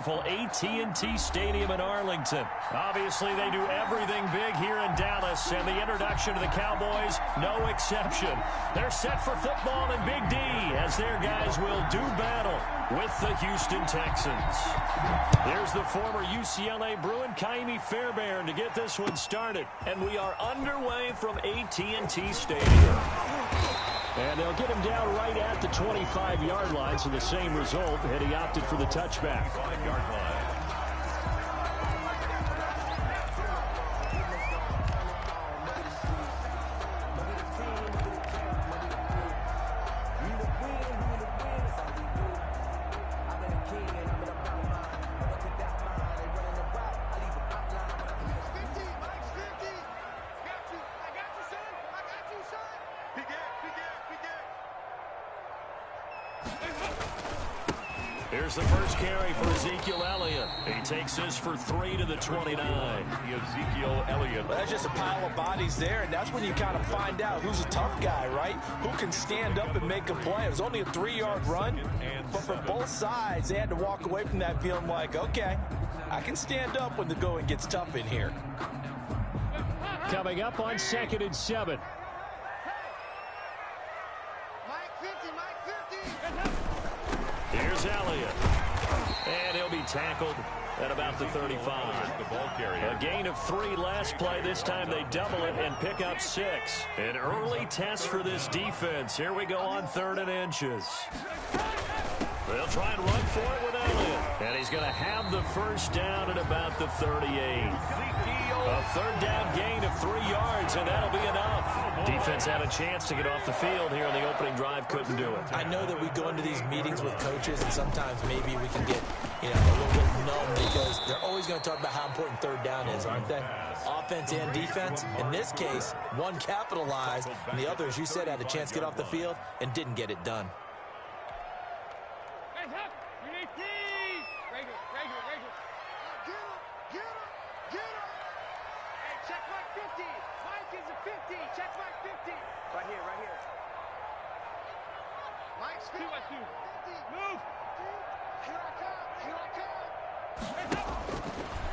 AT&T Stadium in Arlington. Obviously, they do everything big here in Dallas, and the introduction to the Cowboys, no exception. They're set for football in Big D as their guys will do battle with the Houston Texans. Here's the former UCLA Bruin, Kaimi Fairbairn, to get this one started. And we are underway from AT&T Stadium. And they'll get him down right at the 25-yard line, so the same result, and he opted for the touchback. 5-yard line. Here's the first carry for Ezekiel Elliott. He takes this for 3 to the 29. Ezekiel Elliott. Well, that's just a pile of bodies there, and that's when you kind of find out who's a tough guy, right? Who can stand up and make a play. It was only a 3-yard run, but for both sides, they had to walk away from that feeling like, okay, I can stand up when the going gets tough in here. Coming up on 2nd and 7. Here's Elliott. And he'll be tackled at about the 35. A gain of 3 last play. This time they double it and pick up 6. An early test for this defense. Here we go on 3rd and inches. They'll try and run for it with Elliott. And he's going to have the first down at about the 38. A 3rd down gain of 3 yards, and that'll be enough. Defense had a chance to get off the field here in the opening drive, couldn't do it. I know that we go into these meetings with coaches, and sometimes maybe we can get, a little bit numb because they're always going to talk about how important 3rd down is, aren't they? Offense and defense. In this case, one capitalized, and the other, as you said, had a chance to get off the field and didn't get it done.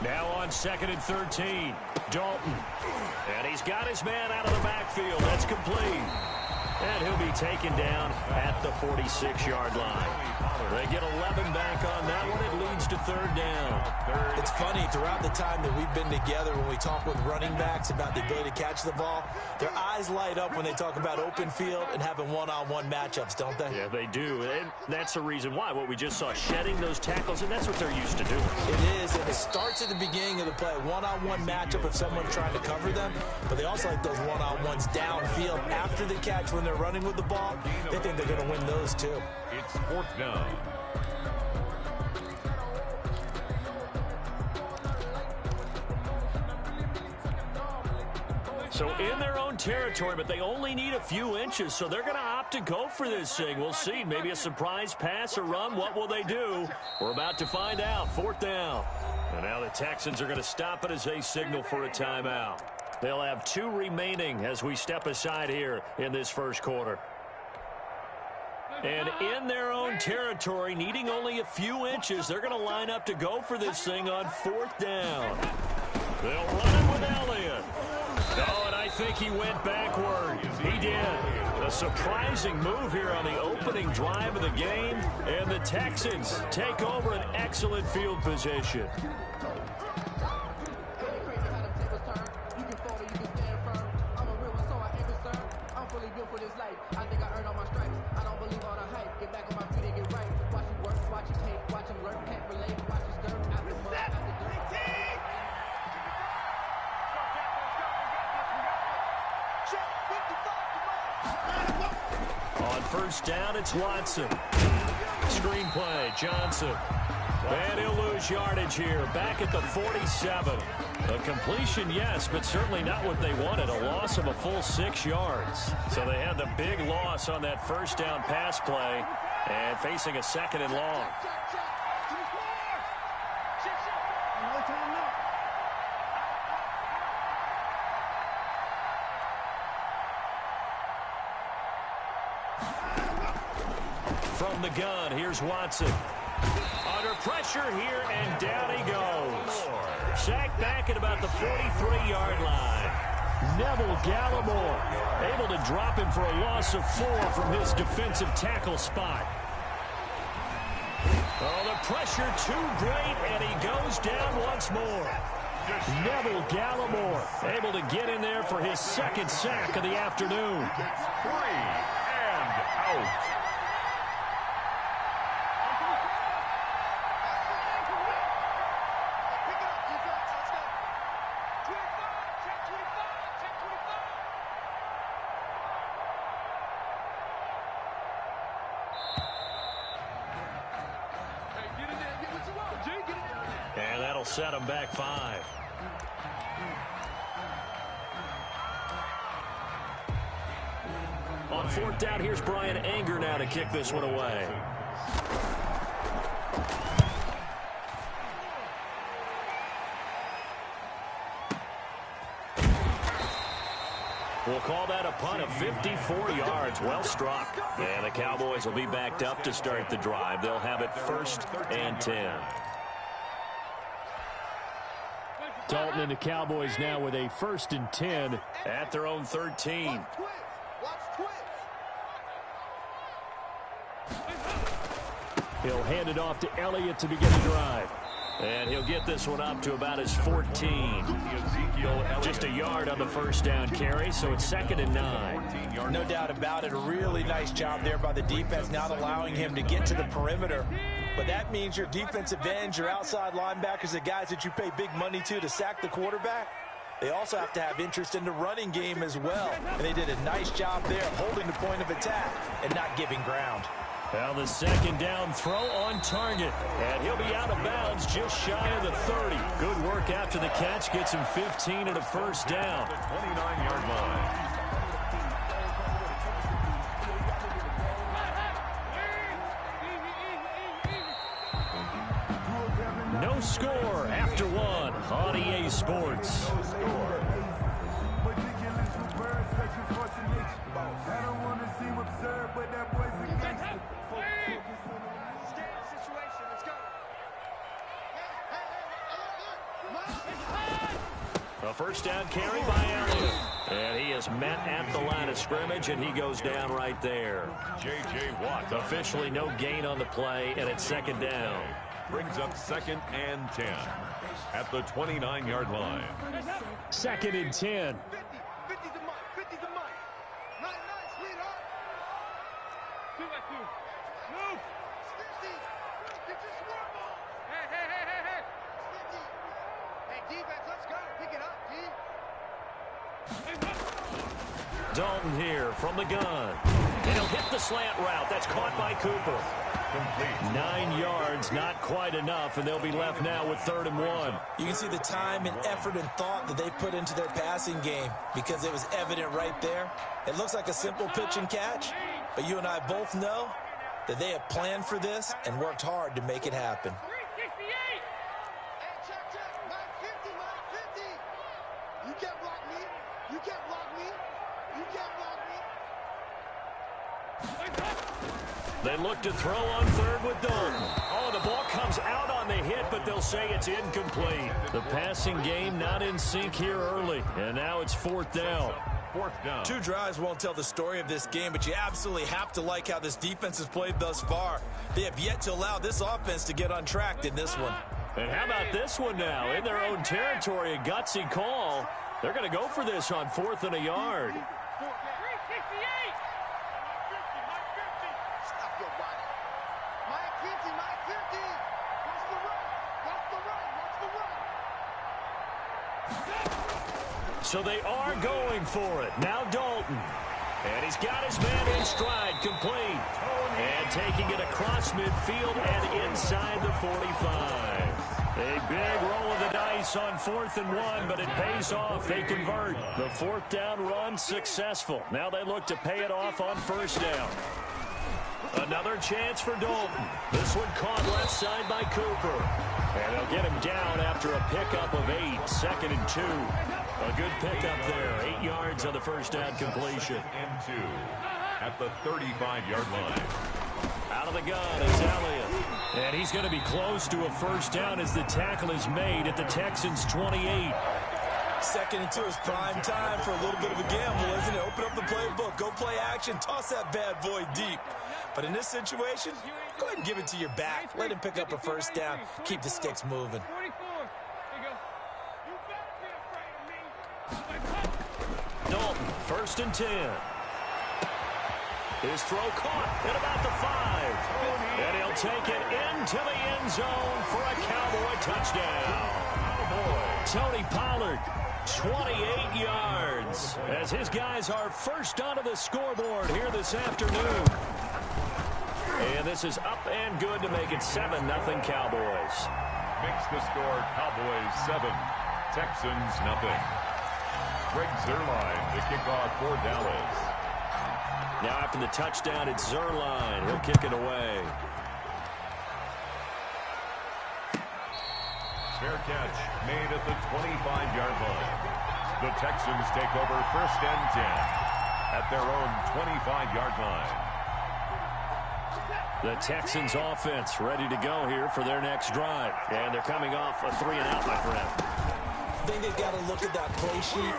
Now on 2nd and 13, Dalton. And he's got his man out of the backfield. That's complete. And he'll be taken down at the 46-yard line. They get 11 back on that one. It leads to 3rd down. It's funny, throughout the time that we've been together, when we talk with running backs about the ability to catch the ball, their eyes light up when they talk about open field and having one-on-one matchups, don't they? Yeah, they do. And that's the reason why. What we just saw, shedding those tackles, and that's what they're used to doing. It is, and it starts at the beginning of the play. One-on-one matchup if someone's trying to cover them, but they also like those one-on-ones downfield after the catch when they're running with the ball. They think they're going to win those, too. It's 4th down. So in their own territory, but they only need a few inches, so they're going to opt to go for this thing. We'll see. Maybe a surprise pass or run. What will they do? We're about to find out. 4th down. And now the Texans are going to stop it as they signal for a timeout. They'll have 2 remaining as we step aside here in this first quarter. And in their own territory, needing only a few inches, they're going to line up to go for this thing on 4th down. They'll run it with Elliott. Oh, and I think he went backward. He did. A surprising move here on the opening drive of the game. And the Texans take over an excellent field position. On 1st down, it's Watson. Screenplay, Johnson. And he'll lose yardage here. Back at the 47. A completion, yes, but certainly not what they wanted. A loss of a full 6 yards. So they had the big loss on that 1st down pass play and facing a 2nd and long. From the gun, here's Watson. Under pressure here, and down he goes. Sacked back at about the 43-yard line. Neville Gallimore able to drop him for a loss of 4 from his defensive tackle spot. Oh, the pressure too great, and he goes down once more. Neville Gallimore able to get in there for his second sack of the afternoon. 3 and out. And that'll set him back 5. On 4th down, here's Brian Anger now to kick this one away. We'll call that a punt of 54 yards. Well struck. And the Cowboys will be backed up to start the drive. They'll have it 1st and 10. Dalton and the Cowboys now with a 1st and 10 at their own 13. He'll hand it off to Elliott to begin the drive. And he'll get this one up to about his 14. Just a yard on the 1st down carry, so it's 2nd and 9. No doubt about it. A really nice job there by the defense, not allowing him to get to the perimeter. But that means your defensive ends, your outside linebackers, the guys that you pay big money to sack the quarterback, they also have to have interest in the running game as well. And they did a nice job there holding the point of attack and not giving ground. Well, the 2nd down throw on target. And he'll be out of bounds just shy of the 30. Good work after the catch. Gets him 15 and a 1st down. The 29-yard line. No score after 1 on EA Sports. A 1st down carry by Elliott. And he is met at the line of scrimmage, and he goes down right there. J.J. Watt. Officially no gain on the play, and it's 2nd down. Brings up 2nd and 10 at the 29-yard line. 2nd and 10. 50's the mark. 50's the mark. Nice, sweetheart. 2-2. Move. 50. Get your score ball. Hey. 50. Hey, defense, let's go. Pick it up, D. Dalton here from the gun. And he'll hit the slant route. That's caught by Cooper. Complete. 9 yards, not quite enough, and they'll be left now with 3rd and 1. You can see the time and effort and thought that they put into their passing game because it was evident right there. It looks like a simple pitch and catch, but you and I both know that they have planned for this and worked hard to make it happen. Hey, check. 950, 950. You can't block me. You can't block me. You can't block me. They look to throw on 3rd with Dalton. Oh, the ball comes out on the hit, but they'll say it's incomplete. The passing game not in sync here early, and now it's 4th down. 4th down. 2 drives won't tell the story of this game, but you absolutely have to like how this defense has played thus far. They have yet to allow this offense to get untracked in this one. And how about this one now? In their own territory, a gutsy call. They're going to go for this on 4th and a yard. So they are going for it. Now Dalton. And he's got his man in stride, complete. And taking it across midfield and inside the 45. A big roll of the dice on 4th and 1, but it pays off. They convert. The 4th down run successful. Now they look to pay it off on 1st down. Another chance for Dalton. This one caught left side by Cooper. And they'll get him down after a pickup of 8. 2nd and 2. A good pickup there. 8 yards on the 1st down completion. And 2 at the 35-yard line. Out of the gun, it's Elliott. And he's going to be close to a first down as the tackle is made at the Texans' 28. Second and 2 is prime time for a little bit of a gamble, isn't it? Open up the playbook, go play action, toss that bad boy deep. But in this situation, go ahead and give it to your back. Let him pick up a first down, keep the sticks moving. Dalton, 1st and 10. His throw caught at about the 5. And he'll take it into the end zone for a Cowboy touchdown. Tony Pollard, 28 yards, as his guys are first onto the scoreboard here this afternoon. And this is up and good to make it 7-0 Cowboys. Makes the score Cowboys 7, Texans nothing. Greg Zuerlein, the kickoff for Dallas. Now after the touchdown, it's Zuerlein. He'll kick it away. Fair catch made at the 25-yard line. The Texans take over 1st and 10 at their own 25-yard line. The Texans offense ready to go here for their next drive. And they're coming off a 3-and-out, my friend. I think they've got to look at that play sheet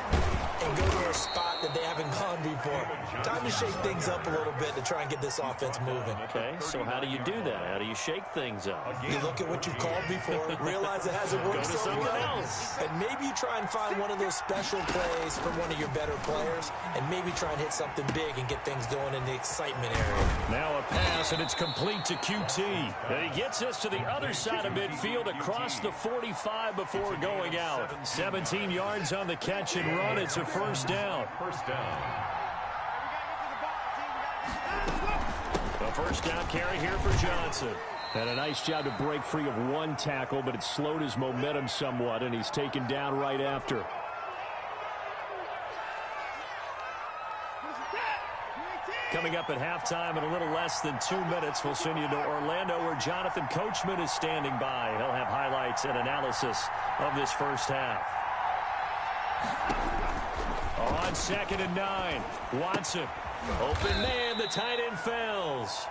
and go to a spot that they haven't gone before. Time to shake things up a little bit to try and get this offense moving. Okay, so how do you do that? How do you shake things up? You look at what you've called before, realize it hasn't worked Go to so someone well, else. and maybe you try and find one of those special plays from one of your better players, and maybe try and hit something big and get things going in the excitement area. Now a pass, and it's complete to QT. And he gets us to the other side of midfield across the 45 before going out. 17 yards on the catch and run. It's a first down. First down. A first down carry here for Johnson. And a nice job to break free of one tackle, but it slowed his momentum somewhat, and he's taken down right after. Coming up at halftime in a little less than 2 minutes, we'll send you to Orlando where Jonathan Coachman is standing by. He'll have highlights and analysis of this first half. On 2nd and 9, Watson. Open man, the tight end fails.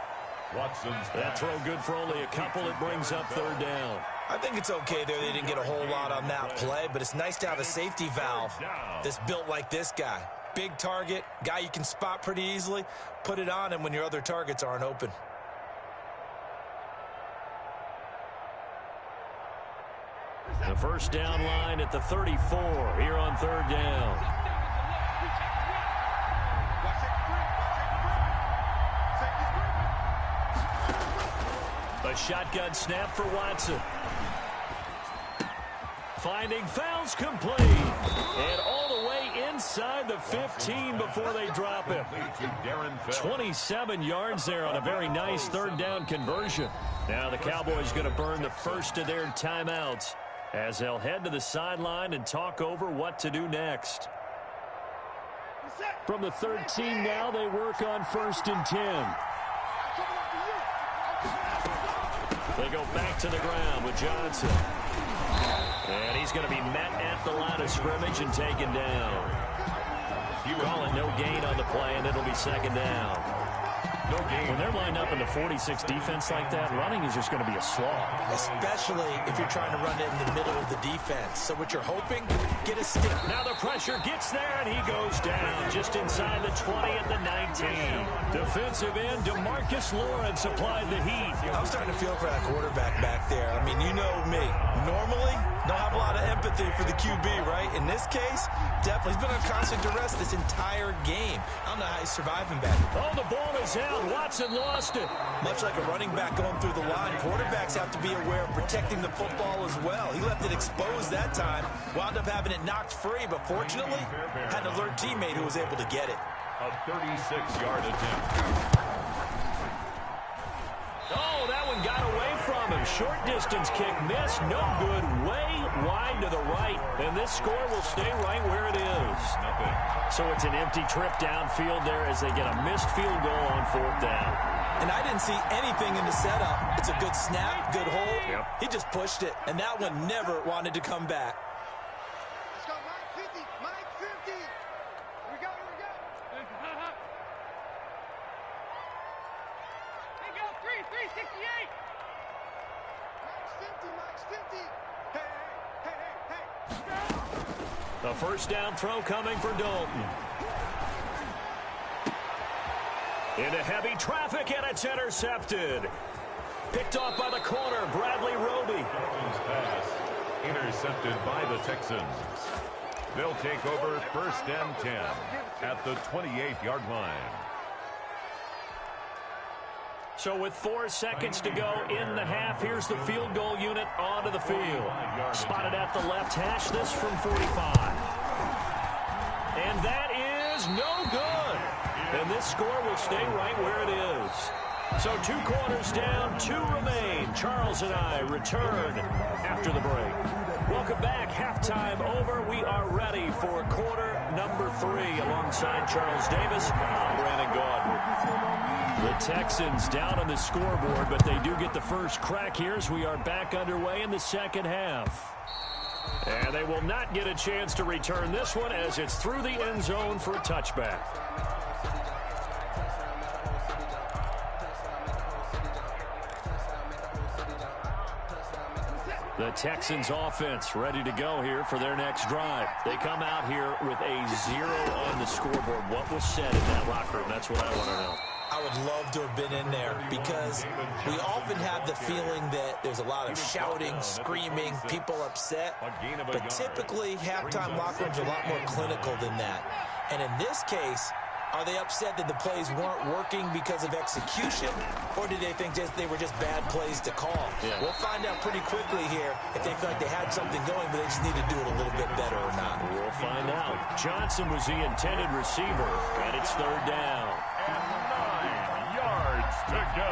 Watson's That throw good for only a couple. It brings up 3rd down. I think it's okay there. They didn't get a whole lot on that play, but it's nice to have a safety valve that's built like this guy. Big target, guy you can spot pretty easily. Put it on him when your other targets aren't open. The first down line at the 34 here on 3rd down. A shotgun snap for Watson. Finding fouls complete. And all the way inside the 15 before they drop him. 27 yards there on a very nice 3rd down conversion. Now the Cowboys going to burn the first of their timeouts as they'll head to the sideline and talk over what to do next. From the 13 now, they work on 1st and 10. They go back to the ground with Johnson. And he's going to be met at the line of scrimmage and taken down. You call it no gain on the play, and it'll be 2nd down. No gain. When they're lined up in the 46 defense like that, running is just going to be a slog. Especially if you're trying to run it in the middle of the defense. So what you're hoping, get a stick. Now the pressure gets there, and he goes down just inside the 20 at the 19. Defensive end, DeMarcus Lawrence applied the heat. I'm starting to feel for that quarterback back there. I mean, you know me. Normally, don't have a lot of empathy for the QB, right? In this case, definitely. He's been on constant duress this entire game. I don't know how he's surviving back. Oh, the ball is out. Watson lost it. Much like a running back going through the line, quarterbacks have to be aware of protecting the football as well. He left it exposed that time, wound up having it knocked free, but fortunately, had an alert teammate who was able to get it. A 36-yard attempt. Oh, that one got away from him. Short distance kick missed. No good. Way wide to the right. And this score will stay right where it is. Nothing. So it's an empty trip downfield there as they get a missed field goal on 4th down. And I didn't see anything in the setup. It's a good snap, good hold. Yep. He just pushed it, and that one never wanted to come back. Let's go, Mike 50. Mike 50. Here we go, here we go. Hey, go, 3, A first down throw coming for Dalton. Into heavy traffic, and it's intercepted. Picked off by the corner, Bradley Roby. Pass intercepted by the Texans. They'll take over first and 10 at the 28-yard line. So with 4 seconds to go in the half, here's the field goal unit onto the field. Spotted at the left hash, this from 45. And that is no good. And this score will stay right where it is. So 2 quarters down, 2 remain. Charles and I return after the break. Welcome back. Halftime over. We are ready for quarter number 3. Alongside Charles Davis, I'm Brandon Gaudin. The Texans down on the scoreboard, but they do get the first crack here as we are back underway in the second half. And they will not get a chance to return this one as it's through the end zone for a touchback. The Texans offense ready to go here for their next drive. They come out here with a 0 on the scoreboard. What was said in that locker room? That's what I want to know. I would love to have been in there because we often have the feeling that there's a lot of shouting, screaming, people upset. But typically, halftime locker rooms are a lot more clinical than that. And in this case, are they upset that the plays weren't working because of execution, or did they think they were just bad plays to call? Yeah. We'll find out pretty quickly here if they feel like they had something going, but they just need to do it a little bit better or not. We'll find out. Johnson was the intended receiver, and it's third down. And 9 yards to go.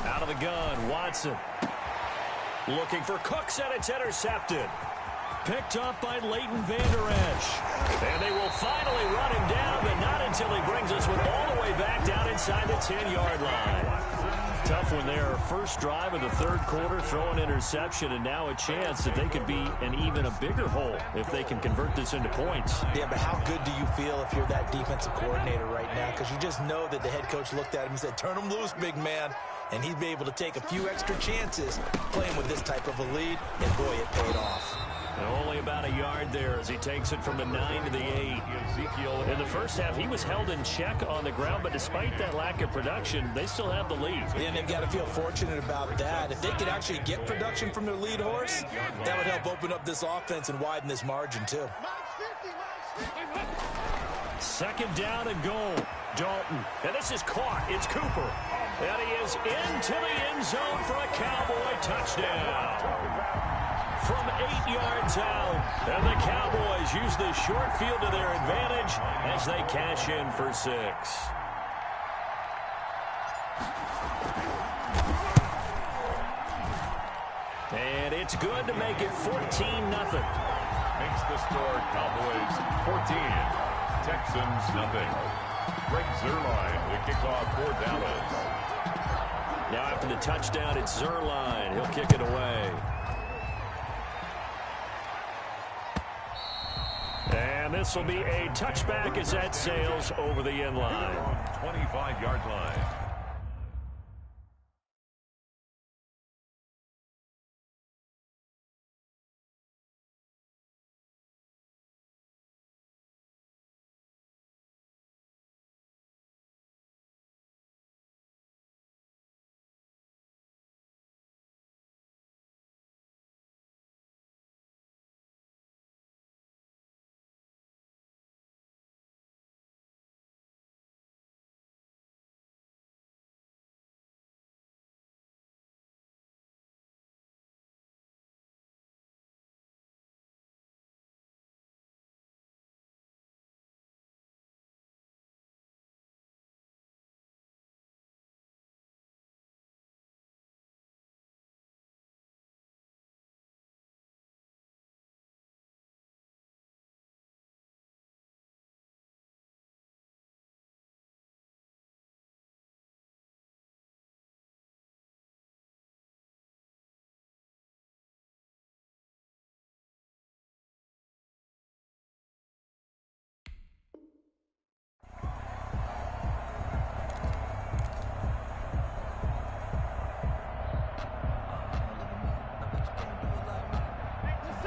Out of the gun, Watson. Looking for Cooks, and it's intercepted. Picked up by Leighton Vander Esch. And they will finally run him down, but not until he brings us all the way back down inside the 10-yard line. Tough when they're first drive of the third quarter, throw an interception, and now a chance that they could be an even a bigger hole if they can convert this into points. Yeah, but how good do you feel if you're that defensive coordinator right now? Because you just know that the head coach looked at him and said, turn him loose, big man. And he'd be able to take a few extra chances playing with this type of a lead, and boy, it paid off. And only about a yard there as he takes it from the 9 to the 8. Ezekiel, in the first half, he was held in check on the ground, but despite that lack of production, they still have the lead. And they've got to feel fortunate about that. If they could actually get production from their lead horse, that would help open up this offense and widen this margin, too. Second down and goal. Dalton. And this is caught. It's Cooper. And he is into the end zone for a Cowboy touchdown. From 8 yards out, and the Cowboys use the short field to their advantage as they cash in for 6. And it's good to make it 14-0. Makes the score Cowboys 14, Texans nothing. Greg Zuerlein, the kickoff for Dallas. Now after the touchdown, it's Zuerlein. He'll kick it away. And this will be a touchback as that sails over the end line. 25-yard line.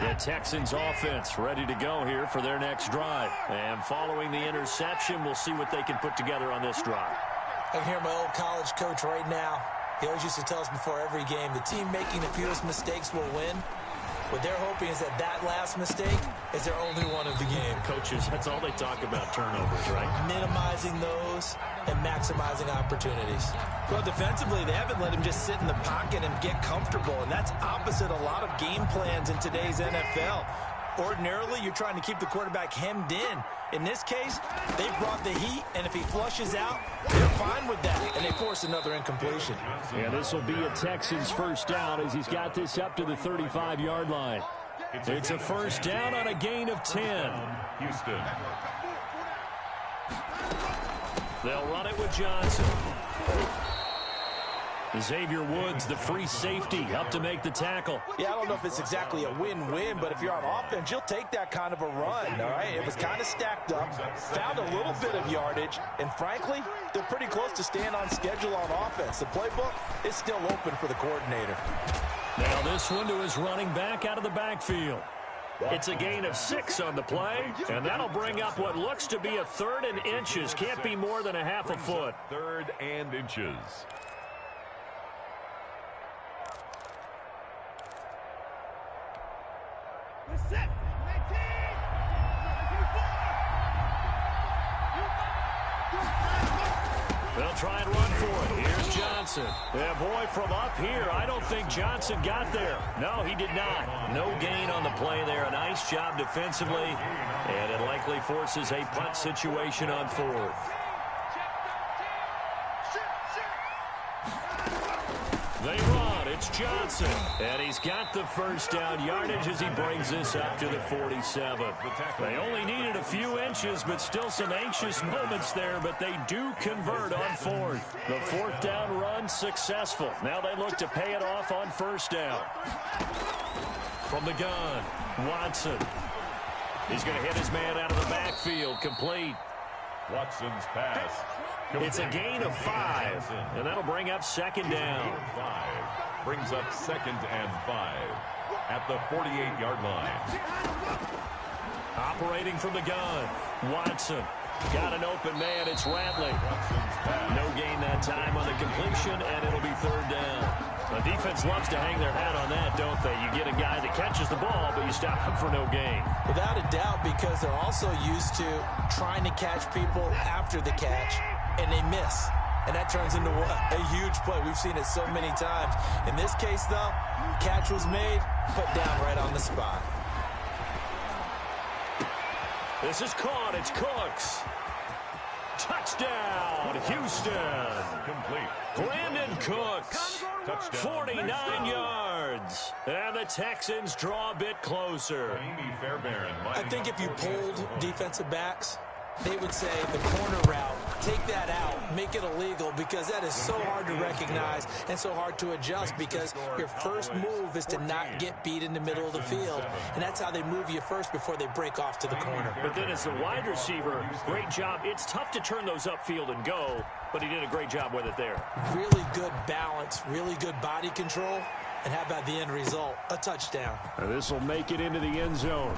The Texans offense ready to go here for their next drive. And following the interception, we'll see what they can put together on this drive. I can hear my old college coach right now. He always used to tell us before every game, the team making the fewest mistakes will win. What they're hoping is that last mistake is their only one of the game. Coaches, that's all they talk about, turnovers, right? Minimizing those and maximizing opportunities. Well, defensively, they haven't let him just sit in the pocket and get comfortable, and that's opposite a lot of game plans in today's NFL. Ordinarily, you're trying to keep the quarterback hemmed in. In this case, they brought the heat, and if he flushes out, they're fine with that, and they force another incompletion. Yeah, this will be a Texans first down as he's got this up to the 35-yard line. It's a first down on a gain of 10. Houston. They'll run it with Johnson. Xavier Woods, the free safety, up to make the tackle. Yeah, I don't know if it's exactly a win-win, but if you're on offense, you'll take that kind of a run, all right? It was kind of stacked up, found a little bit of yardage, and frankly, they're pretty close to staying on schedule on offense. The playbook is still open for the coordinator. Now this one to his running back out of the backfield. It's a gain of 6 on the play, and that'll bring up what looks to be a 3rd and inches. Can't be more than a half a foot. 3rd and inches. They'll try and run for it. Here's Johnson. Yeah, boy, from up here, I don't think Johnson got there. No, he did not. No gain on the play there. A nice job defensively, and it likely forces a punt situation on 4th. They run. It's Johnson. And he's got the first down yardage as he brings this up to the 47. They only needed a few inches, but still some anxious moments there, but they do convert on 4th. The 4th down run successful. Now they look to pay it off on first down. From the gun, Watson. He's going to hit his man out of the backfield. Complete. Watson's pass. It's a gain of 5, and that'll bring up 2nd down. 5 brings up 2nd and 5 at the 48-yard line. Operating from the gun, Watson. Got an open man, it's Ratley. No gain that time on the completion, and it'll be 3rd down. The defense loves to hang their hat on that, don't they? You get a guy that catches the ball, but you stop him for no gain. Without a doubt, because they're also used to trying to catch people after the catch, and they miss. And that turns into what? A huge play. We've seen it so many times. In this case, though, catch was made, put down right on the spot. This is caught. It's Cooks. Touchdown, Houston. Complete. Brandon Cooks. Touchdown. 49 yards. And the Texans draw a bit closer. Amy Fairbairn. I think if you polled defensive backs, they would say the corner route, take that out, make it illegal, because that is so hard to recognize and so hard to adjust, because your first move is to not get beat in the middle of the field, and that's how they move you first before they break off to the corner. But then as the wide receiver, great job. It's tough to turn those upfield and go, but he did a great job with it there. Really good balance, really good body control, and how about the end result? A touchdown. And this will make it into the end zone.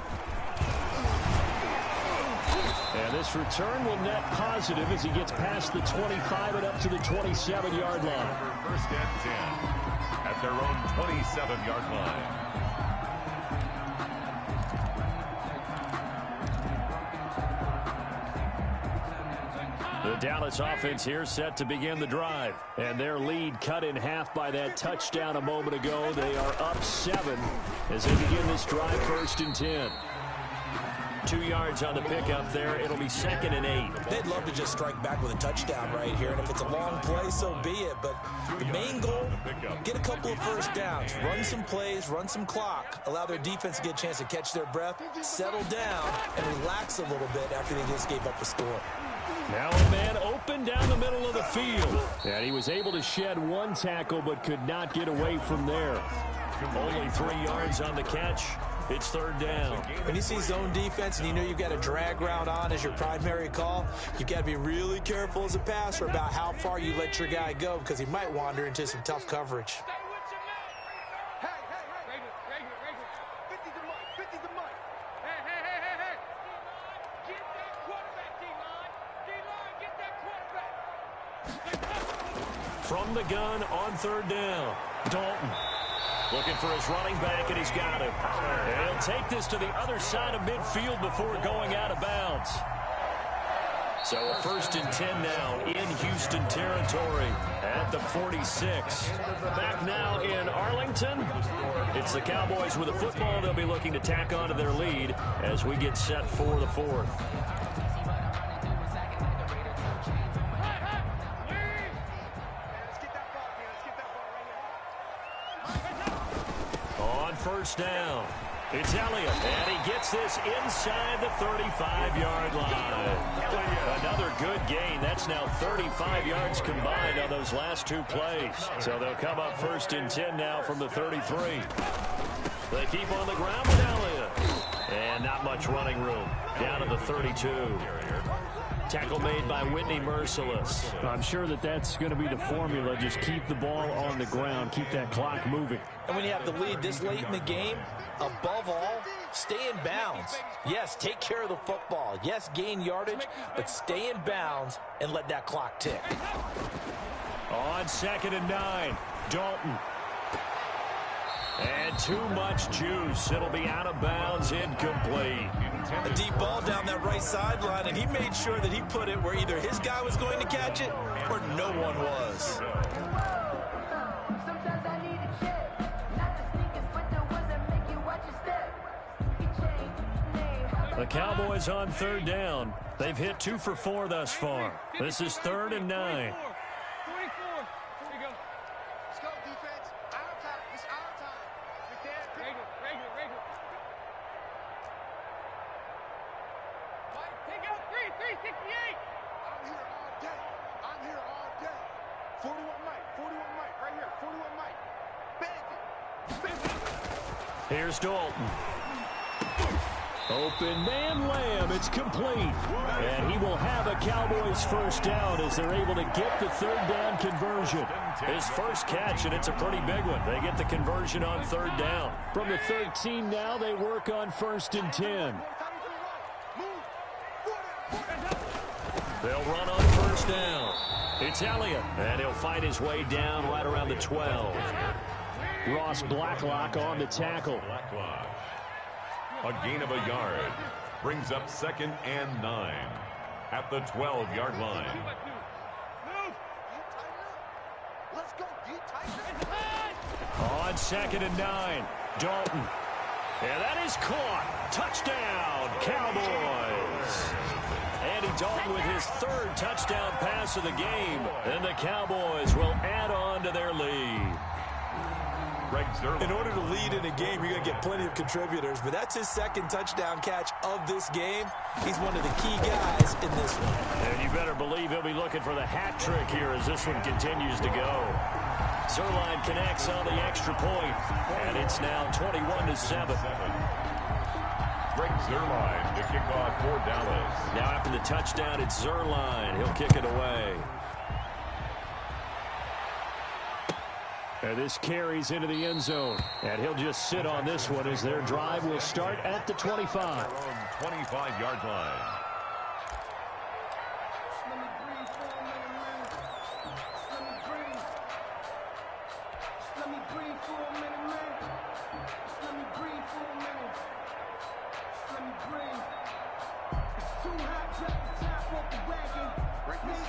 And this return will net positive as he gets past the 25 and up to the 27-yard line. 1st and 10 at their own 27-yard line. The Dallas offense here set to begin the drive. And their lead cut in half by that touchdown a moment ago. They are up 7 as they begin this drive 1st and 10. 2 yards on the pickup there. It'll be 2nd and 8. They'd love to just strike back with a touchdown right here, and if it's a long play, so be it. But the main goal, get a couple of first downs, run some plays, run some clock, allow their defense to get a chance to catch their breath, settle down, and relax a little bit after they just gave up a score. Now a man open down the middle of the field. And he was able to shed 1 tackle, but could not get away from there. Only 3 yards on the catch. It's 3rd down. When you see zone defense and you know you've got a drag route on as your primary call, you've got to be really careful as a passer about how far you let your guy go, because he might wander into some tough coverage. from the gun on third down. Dalton looking for his running back, and he's got him. And he'll take this to the other side of midfield before going out of bounds. So a 1st and 10 now in Houston territory at the 46. Back now in Arlington. It's the Cowboys with the football. They'll be looking to tack on to their lead as we get set for the 4th. On 1st down, it's Elliott, and he gets this inside the 35-yard line. Another good gain. That's now 35 yards combined on those last 2 plays. So they'll come up 1st and 10 now from the 33. They keep on the ground with Elliott. And not much running room. Down to the 32. Tackle made by Whitney Merciless. I'm sure that's going to be the formula. Just keep the ball on the ground. Keep that clock moving. And when you have the lead this late in the game, above all, stay in bounds. Yes, take care of the football. Yes, gain yardage, but stay in bounds and let that clock tick. On 2nd and 9, Dalton. And too much juice. It'll be out of bounds, incomplete. A deep ball down that right sideline, and he made sure that he put it where either his guy was going to catch it or no one was. The Cowboys on 3rd down. They've hit 2 for 4 thus far. This is 3rd and 9. Here's Dalton. Open man Lamb. It's complete. And he will have a Cowboys 1st down as they're able to get the 3rd down conversion. His first catch, and it's a pretty big one. They get the conversion on 3rd down. From the 13 now, they work on 1st and 10. They'll run on 1st down. It's Elliott, and he'll fight his way down right around the 12. Ross Blacklock on the tackle. A gain of a yard brings up 2nd and 9 at the 12-yard line. On 2nd and 9, Dalton. And that is caught. Touchdown, Cowboys. Andy Dalton with his 3rd touchdown pass of the game. And the Cowboys will add on to their lead. In order to lead in a game, you're going to get plenty of contributors, but that's his 2nd touchdown catch of this game. He's one of the key guys in this one. And you better believe he'll be looking for the hat trick here as this one continues to go. Zerline connects on the extra point, and it's now 21-7. Greg Zerline to kick off for Dallas. Now after the touchdown, it's Zerline. He'll kick it away. And this carries into the end zone. And he'll just sit on this one as their drive will start at the 25. 25-yard line.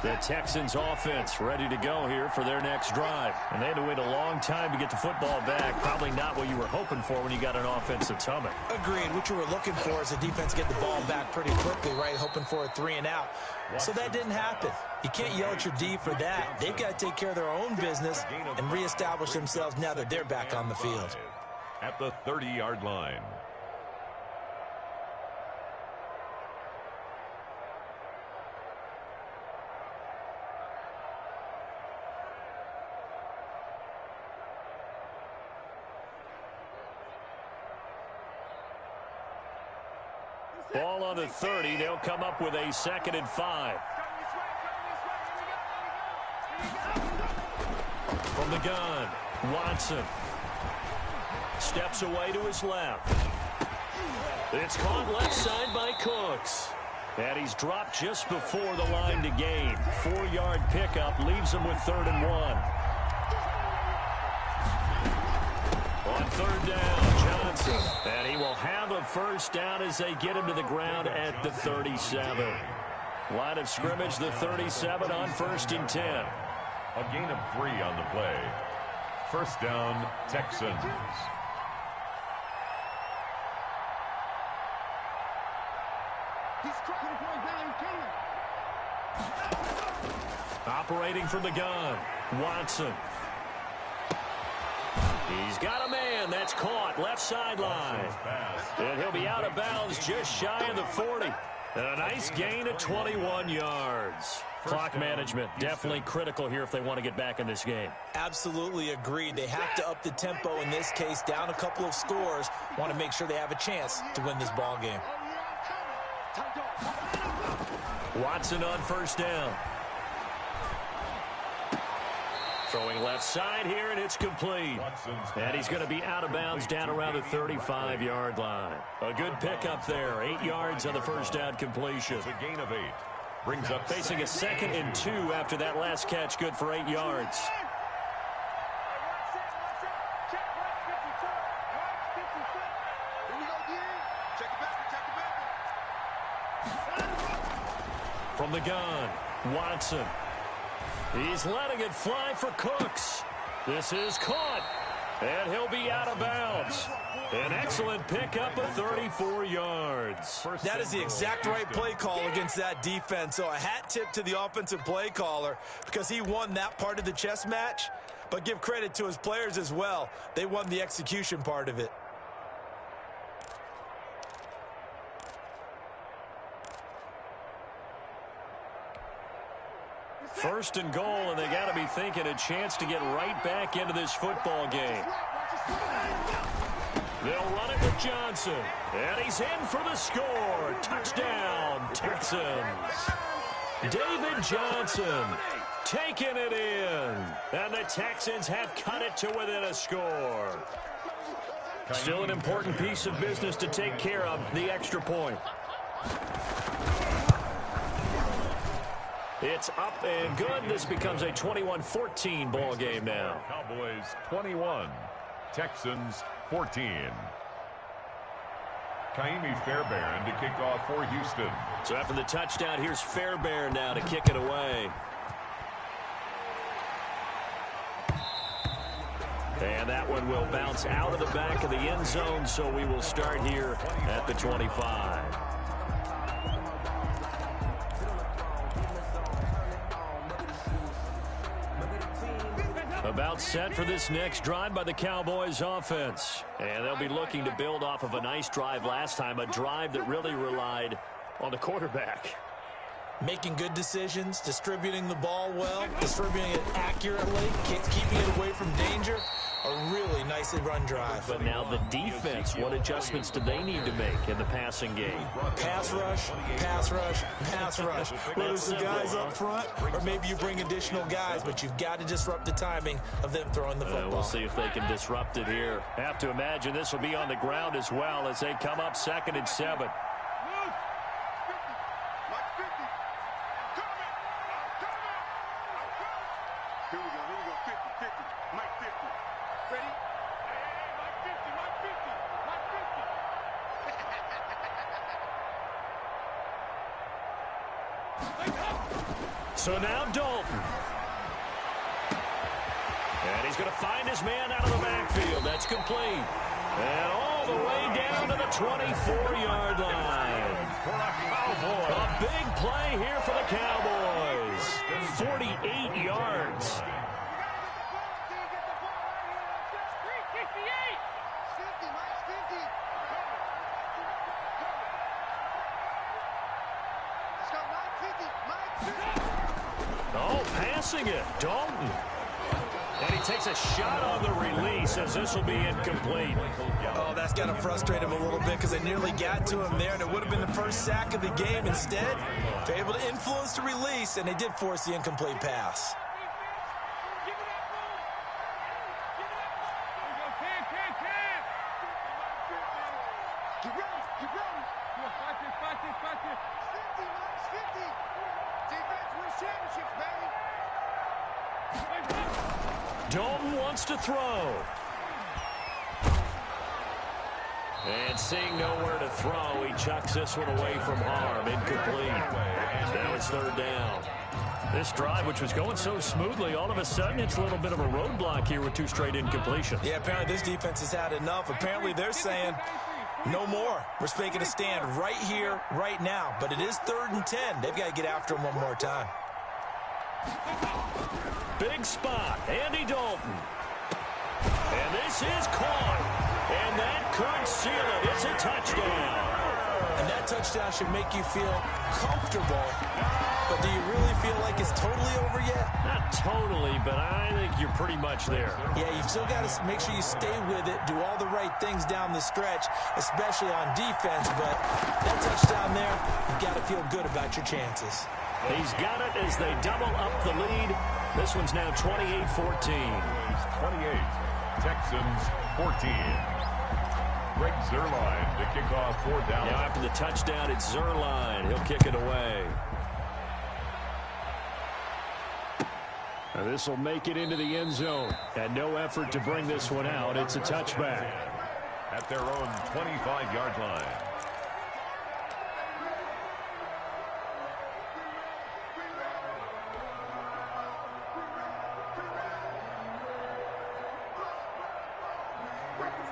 The Texans offense ready to go here for their next drive. And they had to wait a long time to get the football back. Probably not what you were hoping for when you got an offense that's humming. Agreed. What you were looking for is the defense get the ball back pretty quickly, right? Hoping for a 3 and out. So that didn't happen. You can't yell at your D for that. They've got to take care of their own business and reestablish themselves now that they're back on the field. At the 30-yard line. Ball on the 30. They'll come up with a 2nd and 5. From the gun, Watson steps away to his left. It's caught left side by Cooks. And he's dropped just before the line to gain. 4-yard pickup leaves him with 3rd and 1. On 3rd down, Johnson. And he will have a 1st down as they get him to the ground at the 37. Line of scrimmage, the 37 on 1st and 10. A gain of 3 on the play. 1st down, Texans. Operating from the gun, Watson. He's got a man. That's caught. Left sideline. And he'll be out of bounds just shy of the 40. And a nice gain of 21 yards. Clock management definitely critical here if they want to get back in this game. Absolutely agreed. They have to up the tempo in this case, down a couple of scores. Want to make sure they have a chance to win this ball game. Watson on 1st down. Throwing left side here, and it's complete. And he's going to be out of bounds down around the 35-yard line. A good pickup there. 8 yards on the 1st down completion. It's a gain of 8. Brings up facing a 2nd and 2 after that last catch, good for 8 yards. From the gun, Watson. He's letting it fly for Cooks. This is caught, and he'll be out of bounds. An excellent pickup of 34 yards. That is the exact right play call against that defense. So a hat tip to the offensive play caller because he won that part of the chess match. But give credit to his players as well. They won the execution part of it. First and goal, and they got to be thinking a chance to get right back into this football game. They'll run it with Johnson, and he's in for the score. Touchdown, Texans. David Johnson taking it in, and the Texans have cut it to within a score. Still an important piece of business to take care of, the extra point. It's up and good. This becomes a 21-14 ball game now. Cowboys 21, Texans 14. Kaimi Fairbairn to kick off for Houston. So after the touchdown, here's Fairbairn now to kick it away. And that one will bounce out of the back of the end zone, so we will start here at the 25. About set for this next drive by the Cowboys offense. And they'll be looking to build off of a nice drive last time, a drive that really relied on the quarterback. Making good decisions, distributing the ball well, distributing it accurately, keeping it away from danger. A really nicely run drive. But now the defense, what adjustments do they need to make in the passing game? Pass rush, pass rush, pass rush. Whether it's the guys up front or maybe you bring additional guys, but you've got to disrupt the timing of them throwing the football. We'll see if they can disrupt it here. Have to imagine this will be on the ground as well as they come up 2nd and 7. So now Dalton. And he's going to find his man out of the backfield. That's complete. And all the way down to the 24-yard line. A big play here for the Cowboys. 48 yards. Oh, passing it, Dalton. And he takes a shot on the release as this will be incomplete. Oh, that's got to frustrate him a little bit because they nearly got to him there, and it would have been the first sack of the game. Instead, they're able to influence the release, and they did force the incomplete pass. Get ready. Get ready. Come on, fight this. 50, Mike, 50. Defense wins championships, baby. Dalton wants to throw. And seeing nowhere to throw, he chucks this one away from harm. Incomplete. Now it's third down. This drive, which was going so smoothly, all of a sudden it's a little bit of a roadblock here with 2 straight incompletions. Yeah, apparently this defense has had enough. Apparently they're saying no more. We're making a stand right here, right now. But it is 3rd and 10. They've got to get after him one more time. Big spot, Andy Dalton. And this is caught. And that could seal it. It's a touchdown. And that touchdown should make you feel comfortable. But do you really feel like it's totally over yet? Not totally, but I think you're pretty much there. Yeah, you've still got to make sure you stay with it, do all the right things down the stretch, especially on defense. But that touchdown there, you've got to feel good about your chances. He's got it as they double up the lead. This one's now 28-14. 28, Texans 14. Greg Zuerlein to kick off 4th down. Now after the touchdown, it's Zuerlein. He'll kick it away. This will make it into the end zone. And no effort to bring this one out. It's a touchback. At their own 25-yard line.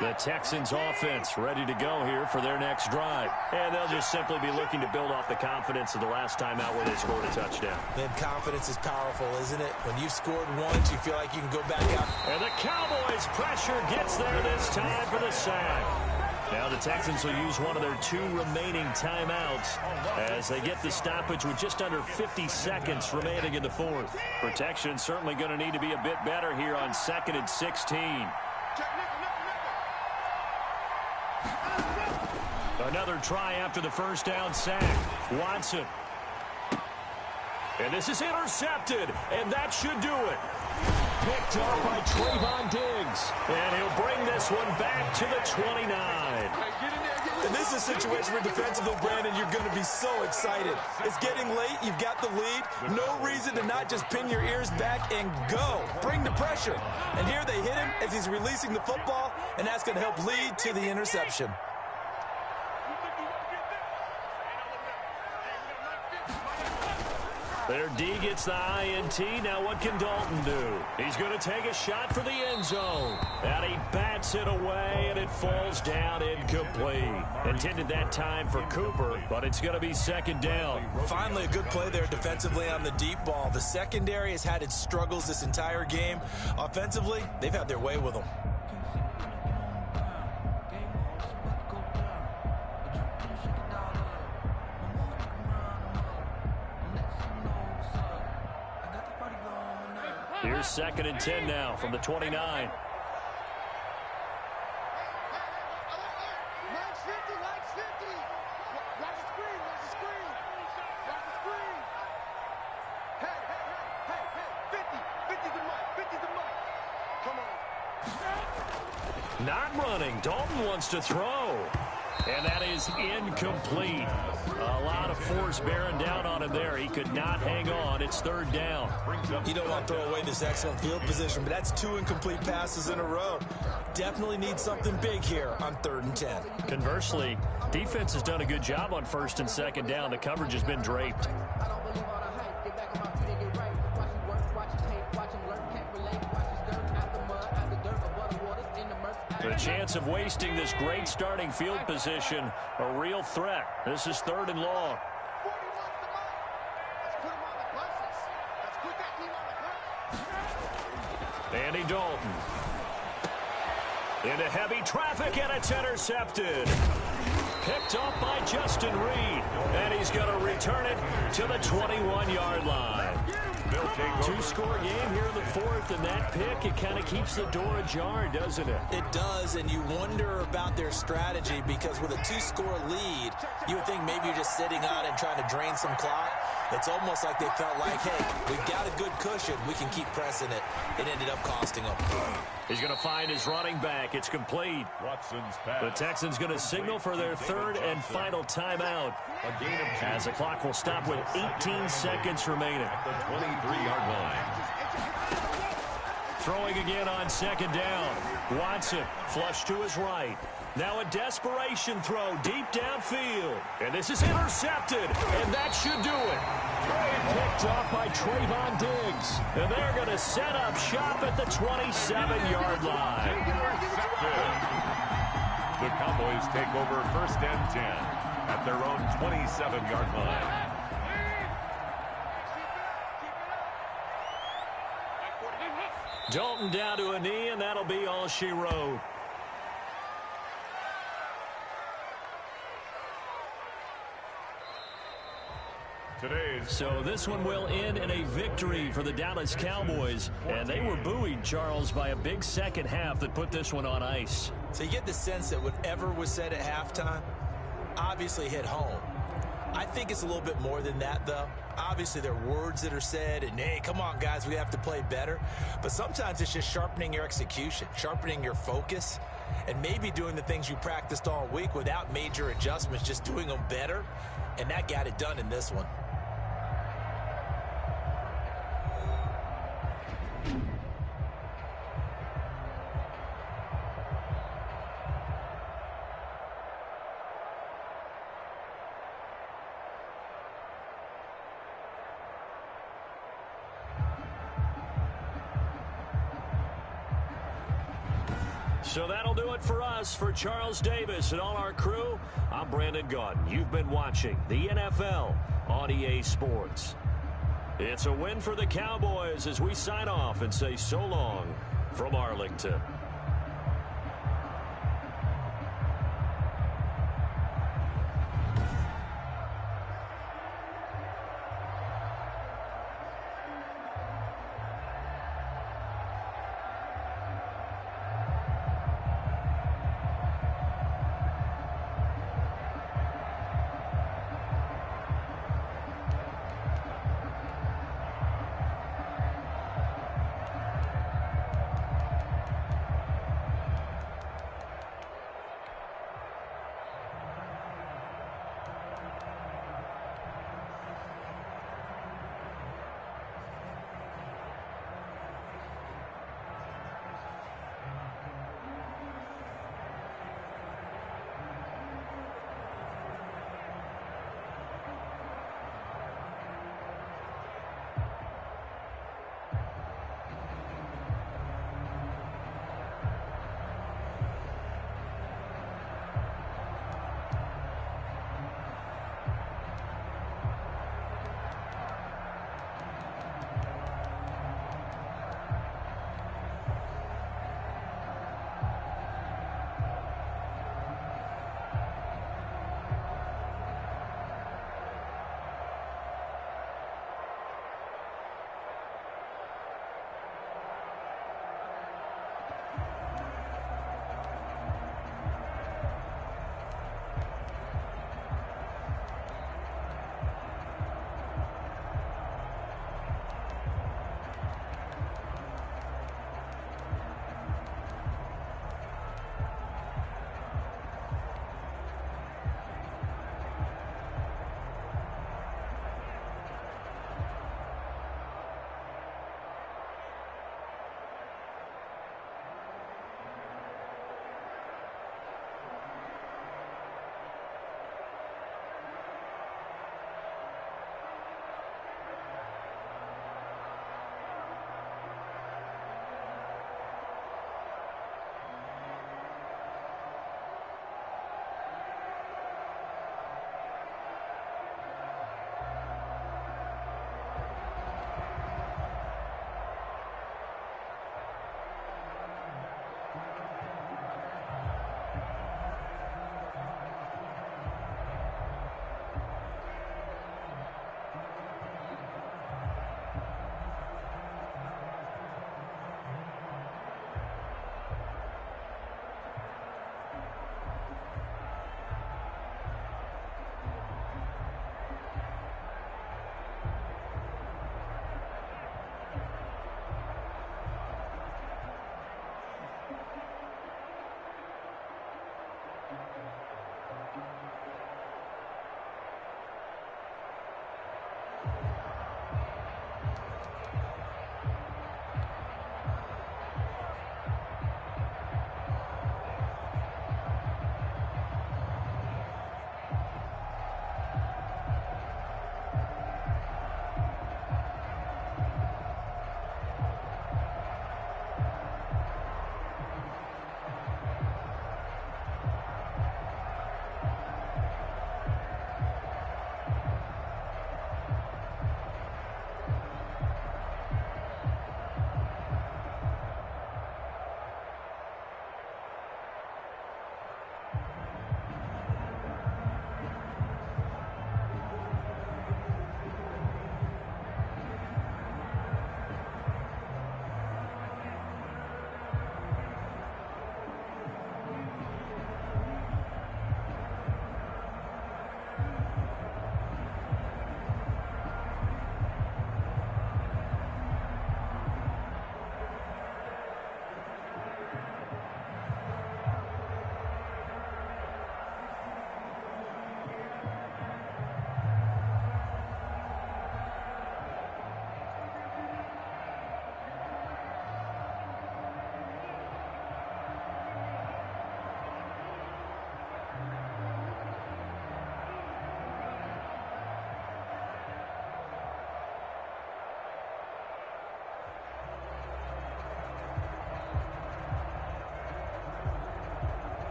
The Texans offense ready to go here for their next drive. And they'll just simply be looking to build off the confidence of the last time out where they scored a touchdown. Then confidence is powerful, isn't it? When you've scored once, you feel like you can go back out. And the Cowboys' pressure gets there this time for the sack. Now the Texans will use one of their 2 remaining timeouts as they get the stoppage with just under 50 seconds remaining in the 4th. Protection certainly going to need to be a bit better here on 2nd and 16. Another try after the first down sack. Watson. And this is intercepted, and that should do it. Picked up by Trayvon Diggs. And he'll bring this one back to the 29. And this is a situation where defensively, Brandon, you're going to be so excited. It's getting late. You've got the lead. No reason to not just pin your ears back and go. Bring the pressure. And here they hit him as he's releasing the football, and that's going to help lead to the interception. Their D gets the INT. Now what can Dalton do? He's going to take a shot for the end zone. And he bats it away, and it falls down incomplete. Intended that time for Cooper, but it's going to be 2nd down. Finally, a good play there defensively on the deep ball. The secondary has had its struggles this entire game. Offensively, they've had their way with them. Here's 2nd and 10 now from the 29. Lights 50, lights 50. Watch the screen, watch the screen. Watch the screen. Hey, 50. 50's the mark, 50's the mark. Come on. Not running. Dalton wants to throw. And that is incomplete. A lot of force bearing down on him there. He could not hang on. It's 3rd down. You don't want to throw away this excellent field position, but that's 2 incomplete passes in a row. Definitely need something big here on 3rd and 10. Conversely, defense has done a good job on 1st and 2nd down. The coverage has been draped. The chance of wasting this great starting field position, a real threat. This is 3rd and long. Andy Dalton. Into heavy traffic, and it's intercepted. Picked up by Justin Reed, and he's going to return it to the 21-yard line. They'll take over. Two-score game here in the fourth, and that pick, it kind of keeps the door ajar, doesn't it? It does, and you wonder about their strategy because with a two-score lead, you would think maybe you're just sitting on it and trying to drain some clock. It's almost like they felt like, hey, we've got a good cushion. We can keep pressing it. It ended up costing them. He's going to find his running back. It's complete. Watson's pass. The Texans going to signal for their third and final timeout, A gain of 2. as the clock will stop with 18 seconds remaining. At the 23-yard line. Throwing again on second down. Watson flush to his right. Now a desperation throw deep downfield. And this is intercepted, and that should do it. Picked off by Trayvon Diggs. And they're going to set up shop at the 27-yard line. The Cowboys take over first and 10 at their own 27-yard line. Dalton down to a knee, and that'll be all she wrote. So this one will end in a victory for the Dallas Cowboys. And they were buoyed, Charles, by a big second half that put this one on ice. So you get the sense that whatever was said at halftime obviously hit home. I think it's a little bit more than that, though. Obviously, there are words that are said, and, hey, come on, guys, we have to play better. But sometimes it's just sharpening your execution, sharpening your focus, and maybe doing the things you practiced all week without major adjustments, just doing them better. And that got it done in this one. So that'll do it for us. For Charles Davis and all our crew, I'm Brandon Gaudin. You've been watching the NFL on EA Sports. It's a win for the Cowboys as we sign off and say so long from Arlington.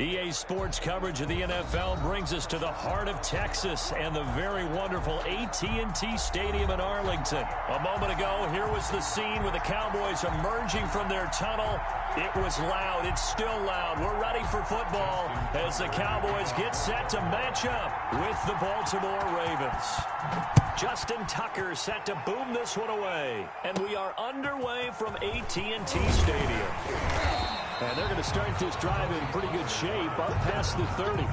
EA Sports coverage of the NFL brings us to the heart of Texas and the very wonderful AT&T Stadium in Arlington. A moment ago, here was the scene with the Cowboys emerging from their tunnel. It was loud. It's still loud. We're ready for football as the Cowboys get set to match up with the Baltimore Ravens. Justin Tucker set to boom this one away. And we are underway from AT&T Stadium. And they're going to start this drive in pretty good shape up past the 30.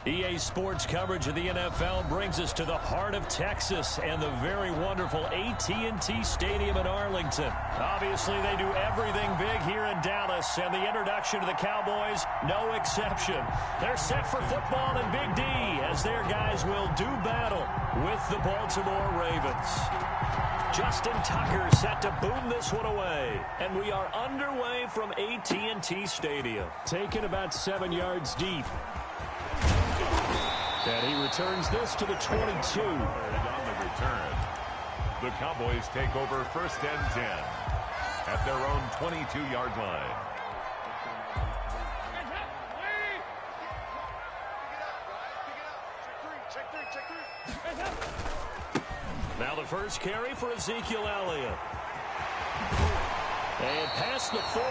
EA Sports coverage of the NFL brings us to the heart of Texas and the very wonderful AT&T Stadium in Arlington. Obviously, they do everything big here in Dallas, and the introduction to the Cowboys, no exception. They're set for football in Big D as their guys will do battle with the Baltimore Ravens. Justin Tucker set to boom this one away, and we are underway from AT&T Stadium. Taken about 7 yards deep. And he returns this to the 22. On the return, the Cowboys take over 1st and 10 at their own 22-yard line. Now the first carry for Ezekiel Elliott. And past the 40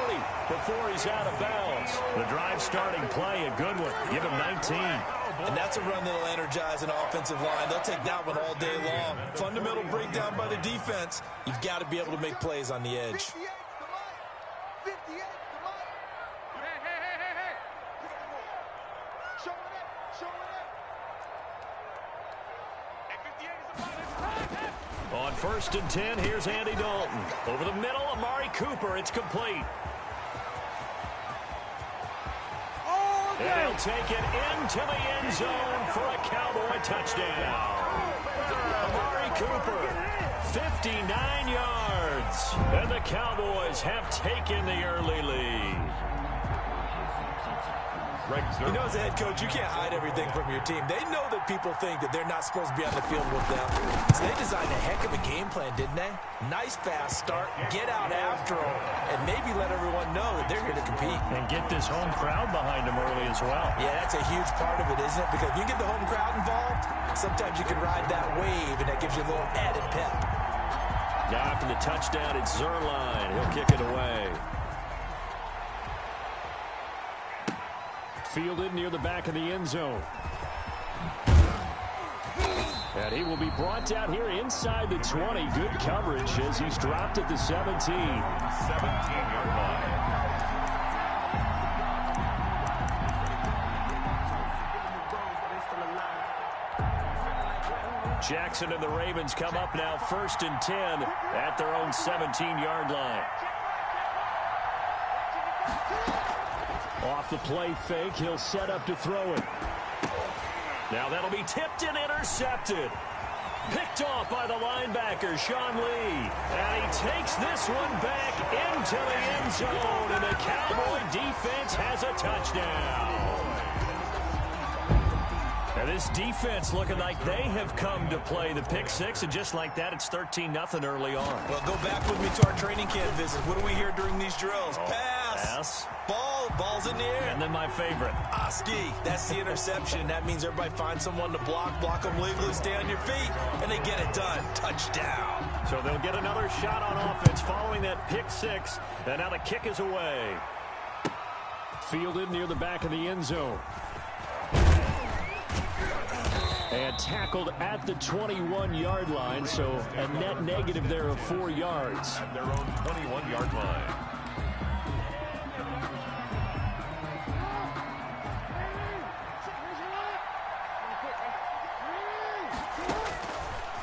before he's out of bounds. The drive starting play, a good one. Give him 19. And that's a run that'll energize an offensive line. They'll take that one all day long. Fundamental breakdown by the defense. You've got to be able to make plays on the edge. 58, come on. Hey. Show it up. On 1st and 10, here's Andy Dalton. Over the middle, Amari Cooper. It's complete. And he'll take it into the end zone for a Cowboy touchdown. Amari Cooper, 59 yards. And the Cowboys have taken the early lead. You know, as a head coach, you can't hide everything from your team. They know that people think that they're not supposed to be on the field with them. So they designed a heck of a game plan, didn't they? Nice fast start, get out after them, and maybe let everyone know that they're here to compete. And get this home crowd behind them early as well. Yeah, that's a huge part of it, isn't it? Because if you get the home crowd involved, sometimes you can ride that wave, and that gives you a little added pep. Now after the touchdown, it's Zerline. He'll kick it away. Fielded near the back of the end zone. And he will be brought down here inside the 20. Good coverage as he's dropped at the 17. 17-yard line. Jackson and the Ravens come up now 1st and 10 at their own 17-yard line. Off the play fake, he'll set up to throw it. Now that'll be tipped and intercepted. Picked off by the linebacker, Sean Lee. And he takes this one back into the end zone. And the Cowboy defense has a touchdown. And this defense looking like they have come to play the pick six. And just like that, it's 13-0 early on. Well, go back with me to our training camp visit. What do we hear during these drills? Pass. Ball's in the air. And then my favorite. Oski. That's the interception. That means everybody finds someone to block them legally, stay on your feet, and they get it done. Touchdown. So they'll get another shot on offense following that pick six. And now the kick is away. Fielded near the back of the end zone. And tackled at the 21-yard line, so a net negative there of 4 yards. At their own 21-yard line.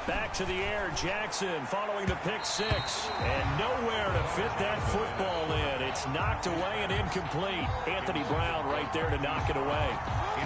Back to the air, Jackson following the pick six. And nowhere to fit that football in. It's knocked away and incomplete. Anthony Brown right there to knock it away.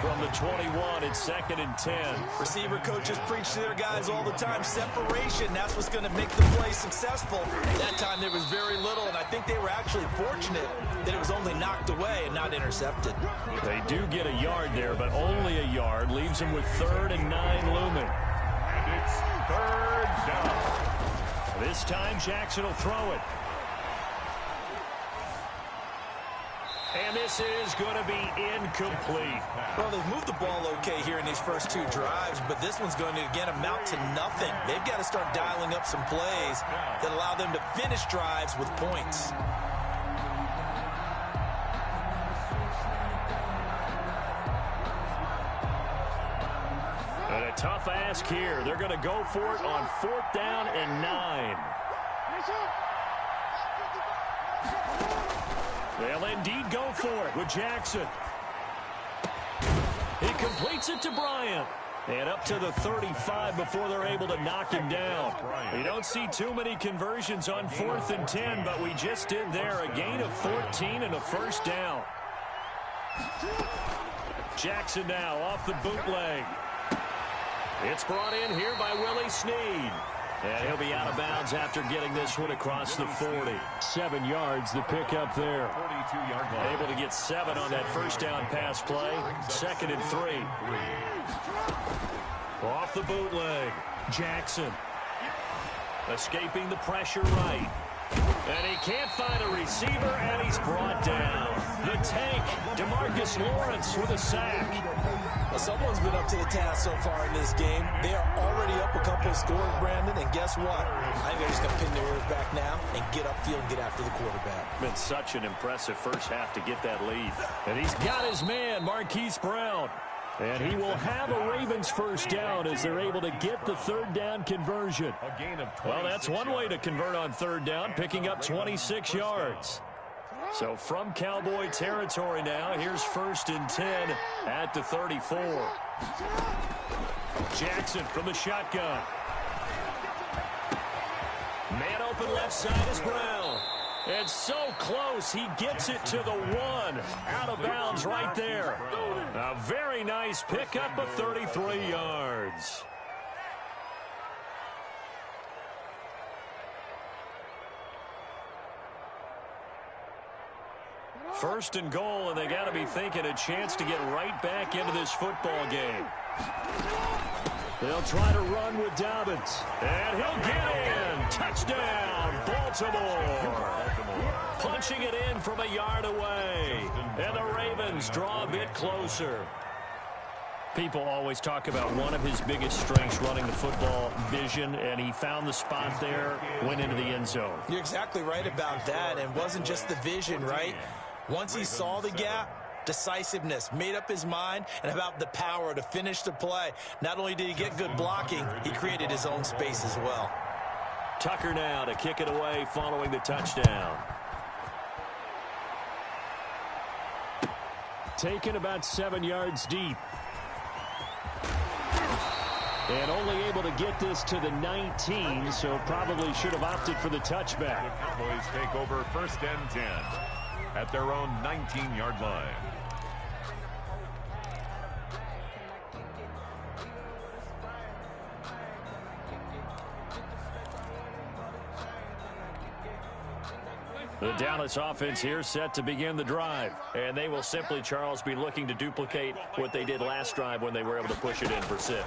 From the 21, it's 2nd and 10. Receiver coaches preach to their guys all the time. Separation, that's what's going to make the play successful. That time there was very little, and I think they were actually fortunate that it was only knocked away and not intercepted. They do get a yard there, but only a yard. Leaves them with 3rd and 9 looming. And it's 3rd down. This time Jackson will throw it. And this is going to be incomplete. Well, they've moved the ball okay here in these first 2 drives, but this one's going to, again, amount to nothing. They've got to start dialing up some plays that allow them to finish drives with points. And a tough ask here. They're going to go for it on 4th down and 9. They'll indeed go for it with Jackson. He completes it to Bryant. And up to the 35 before they're able to knock him down. We don't see too many conversions on 4th and 10, but we just did there. A gain of 14 and a 1st down. Jackson now off the bootleg. It's brought in here by Willie Snead. And he'll be out of bounds after getting this one across the 40. 7 yards, the pickup there. 42-yard line. Able to get 7 on that 1st down pass play. 2nd and 3. Off the bootleg. Jackson. Escaping the pressure right. And he can't find a receiver, and he's brought down. The tank, DeMarcus Lawrence with a sack. Well, someone's been up to the task so far in this game. They are already up a couple of scores, Brandon, and guess what? I think they're just going to pin their ears back now and get upfield and get after the quarterback. Been such an impressive first half to get that lead. And he's got his man, Marquise Brown. And he will have a Ravens 1st down as they're able to get the 3rd down conversion. A gain of 26 Well, that's one way to convert on 3rd down, picking up 26 yards. So from Cowboy territory now, here's 1st and 10 at the 34. Jackson from the shotgun. Man open left side is Brown. And so close, he gets it to the 1. Out of bounds right there. A very nice pickup of 33 yards. First and goal, and they got to be thinking a chance to get right back into this football game. They'll try to run with Dobbins. And he'll get in. Touchdown, Baltimore. Punching it in from a yard away. And the Ravens draw a bit closer. People always talk about one of his biggest strengths running the football, vision, and he found the spot there, went into the end zone. You're exactly right about that, and it wasn't just the vision, right? Once he saw the gap, decisiveness, made up his mind, and about the power to finish the play. Not only did he get good blocking, he created his own space as well. Tucker now to kick it away following the touchdown. Taken about 7 yards deep. And only able to get this to the 19, so probably should have opted for the touchback. The Cowboys take over 1st and 10 at their own 19-yard line. The Dallas offense here set to begin the drive. And they will simply, Charles, be looking to duplicate what they did last drive when they were able to push it in for 6.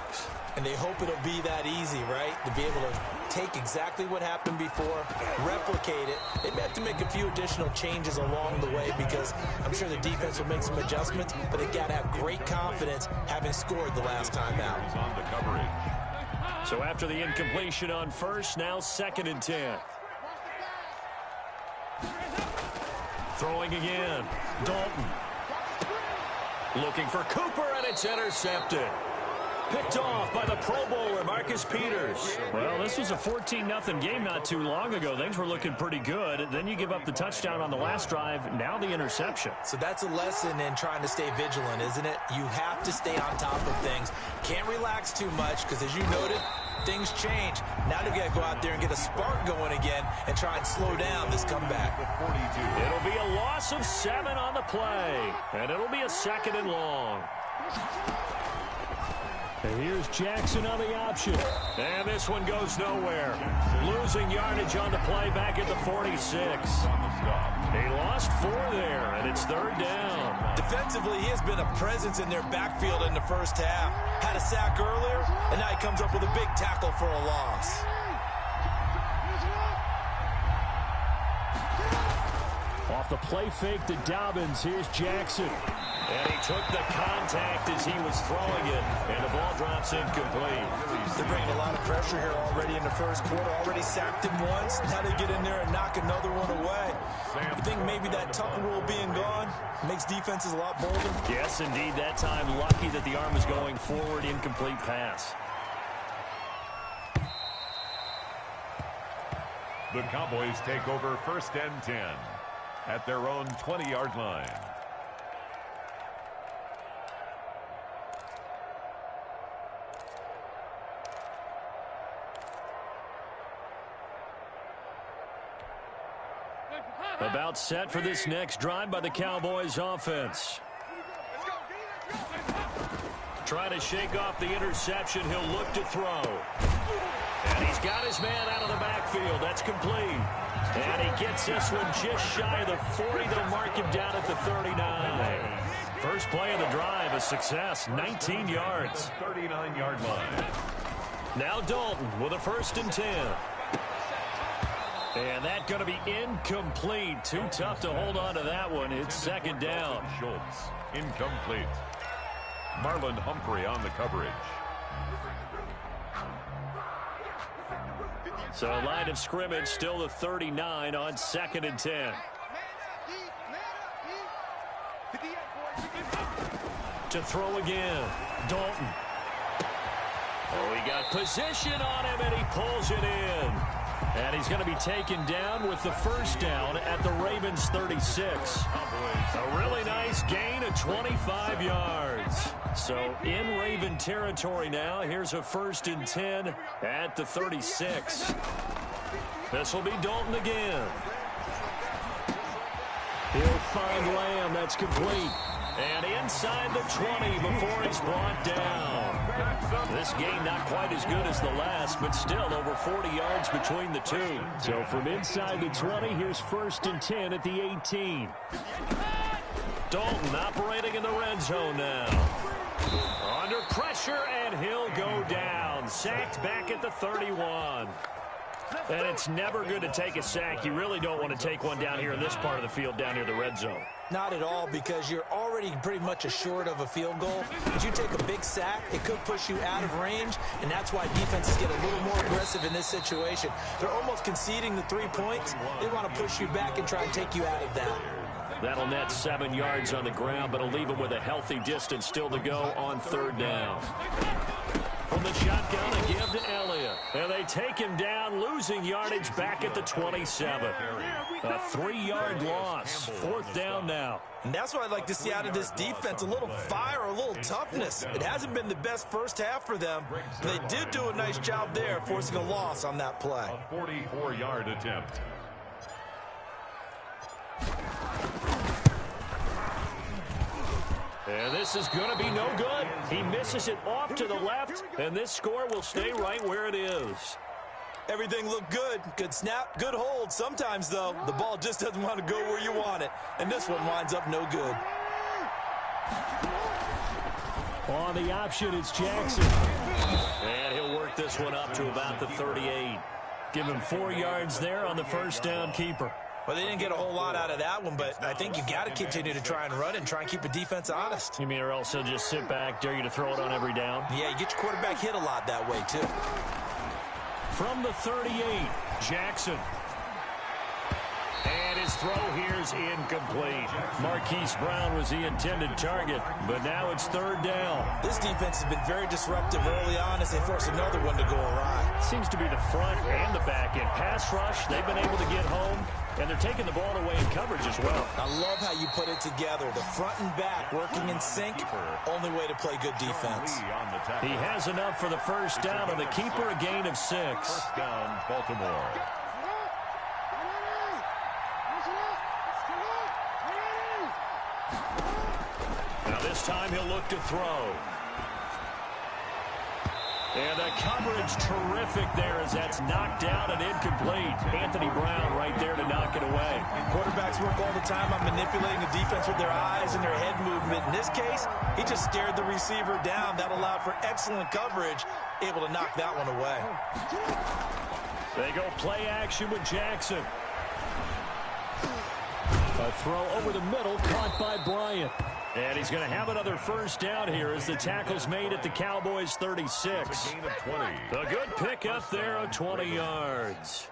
And they hope it'll be that easy, right? To be able to take exactly what happened before, replicate it. They may have to make a few additional changes along the way because I'm sure the defense will make some adjustments, but they got to have great confidence having scored the last time out. On the coverage. So after the incompletion on 1st, now 2nd and 10. Throwing again. Dalton. Looking for Cooper, and it's intercepted. Picked off by the Pro Bowler, Marcus Peters. Well, this was a 14-0 game not too long ago. Things were looking pretty good. Then you give up the touchdown on the last drive. Now the interception. So that's a lesson in trying to stay vigilant, isn't it? You have to stay on top of things. Can't relax too much because, as you noted, things change. Now they've got to go out there and get a spark going again and try and slow down this comeback. It'll be a loss of 7 on the play, and it'll be a 2nd and long. And here's Jackson on the option. And this one goes nowhere. Losing yardage on the play back at the 46. He lost 4 there, and it's 3rd down. Defensively, he has been a presence in their backfield in the first half. Had a sack earlier, and now he comes up with a big tackle for a loss. Off the play fake to Dobbins, here's Jackson. And he took the contact as he was throwing it, and the ball drops incomplete. They're bringing a lot of pressure here already in the first quarter. Already sacked him once. Now they get in there and knock another one away. You think maybe that tuck rule being gone makes defenses a lot bolder? Yes, indeed. That time, lucky that the arm was going forward, incomplete pass. The Cowboys take over 1st and 10 at their own 20-yard line. About set for this next drive by the Cowboys offense. Trying to shake off the interception. He'll look to throw. And he's got his man out of the backfield. That's complete. And he gets this one just shy of the 40. They'll mark him down at the 39. First play of the drive, a success. 19 yards. 39-yard line. Now Dalton with a 1st and 10. And that's going to be incomplete. Too tough to hold on to that one. It's 2nd down. Schultz, incomplete. Marlon Humphrey on the coverage. So line of scrimmage still the 39 on 2nd and 10. To throw again. Dalton. Oh, he got position on him, and he pulls it in. And he's going to be taken down with the 1st down at the Ravens 36. A really nice gain of 25 yards. So in Raven territory now. Here's a 1st and 10 at the 36. This will be Dalton again. He'll find Lamb. That's complete. And inside the 20 before he's brought down. This game not quite as good as the last, but still over 40 yards between the two. So from inside the 20, here's 1st and 10 at the 18. Dalton operating in the red zone now. Under pressure, and he'll go down. Sacked back at the 31. And it's never good to take a sack. You really don't want to take one down here in this part of the field, down near the red zone. Not at all, because you're already pretty much assured of a field goal. If you take a big sack, it could push you out of range, and that's why defenses get a little more aggressive in this situation. They're almost conceding the 3 points. They want to push you back and try and take you out of that. That'll net 7 yards on the ground, but it'll leave him with a healthy distance still to go on 3rd down. From the shotgun, a give to Elliott. And they take him down, losing yardage back at the 27. A 3-yard loss. 4th down now. And that's what I'd like to see out of this defense, a little fire, a little toughness. It hasn't been the best first half for them. They did do a nice job there, forcing a loss on that play. A 44-yard attempt. And this is going to be no good. He misses it off to the left, and this score will stay right where it is. Everything looked good. Good snap, good hold. Sometimes, though, the ball just doesn't want to go where you want it. And this one winds up no good. On the option, it's Jackson. And he'll work this one up to about the 38. Give him 4 yards there on the first down keeper. Well, they didn't get a whole lot out of that one, but I think you got to continue to try and run and try and keep the defense honest. You mean, or else he'll just sit back, dare you to throw it on every down? Yeah, you get your quarterback hit a lot that way, too. From the 38, Jackson. And his throw here's incomplete. Marquise Brown was the intended target, but now it's 3rd down. This defense has been very disruptive early on as they force another one to go awry. Seems to be the front and the back end. Pass rush, they've been able to get home, and they're taking the ball away in coverage as well. I love how you put it together. The front and back working in sync. Only way to play good defense. He has enough for the first down, and the keeper a gain of 6. First down, Baltimore. Now this time he'll look to throw. And the coverage terrific there as that's knocked down and incomplete. Anthony Brown right there to knock it away. Quarterbacks work all the time on manipulating the defense with their eyes and their head movement. In this case, he just stared the receiver down. That allowed for excellent coverage, able to knock that one away. They go play action with Jackson. A throw over the middle, caught by Bryant. And he's going to have another first down here as the tackle's made at the Cowboys' 36. A good pickup there of 20 yards.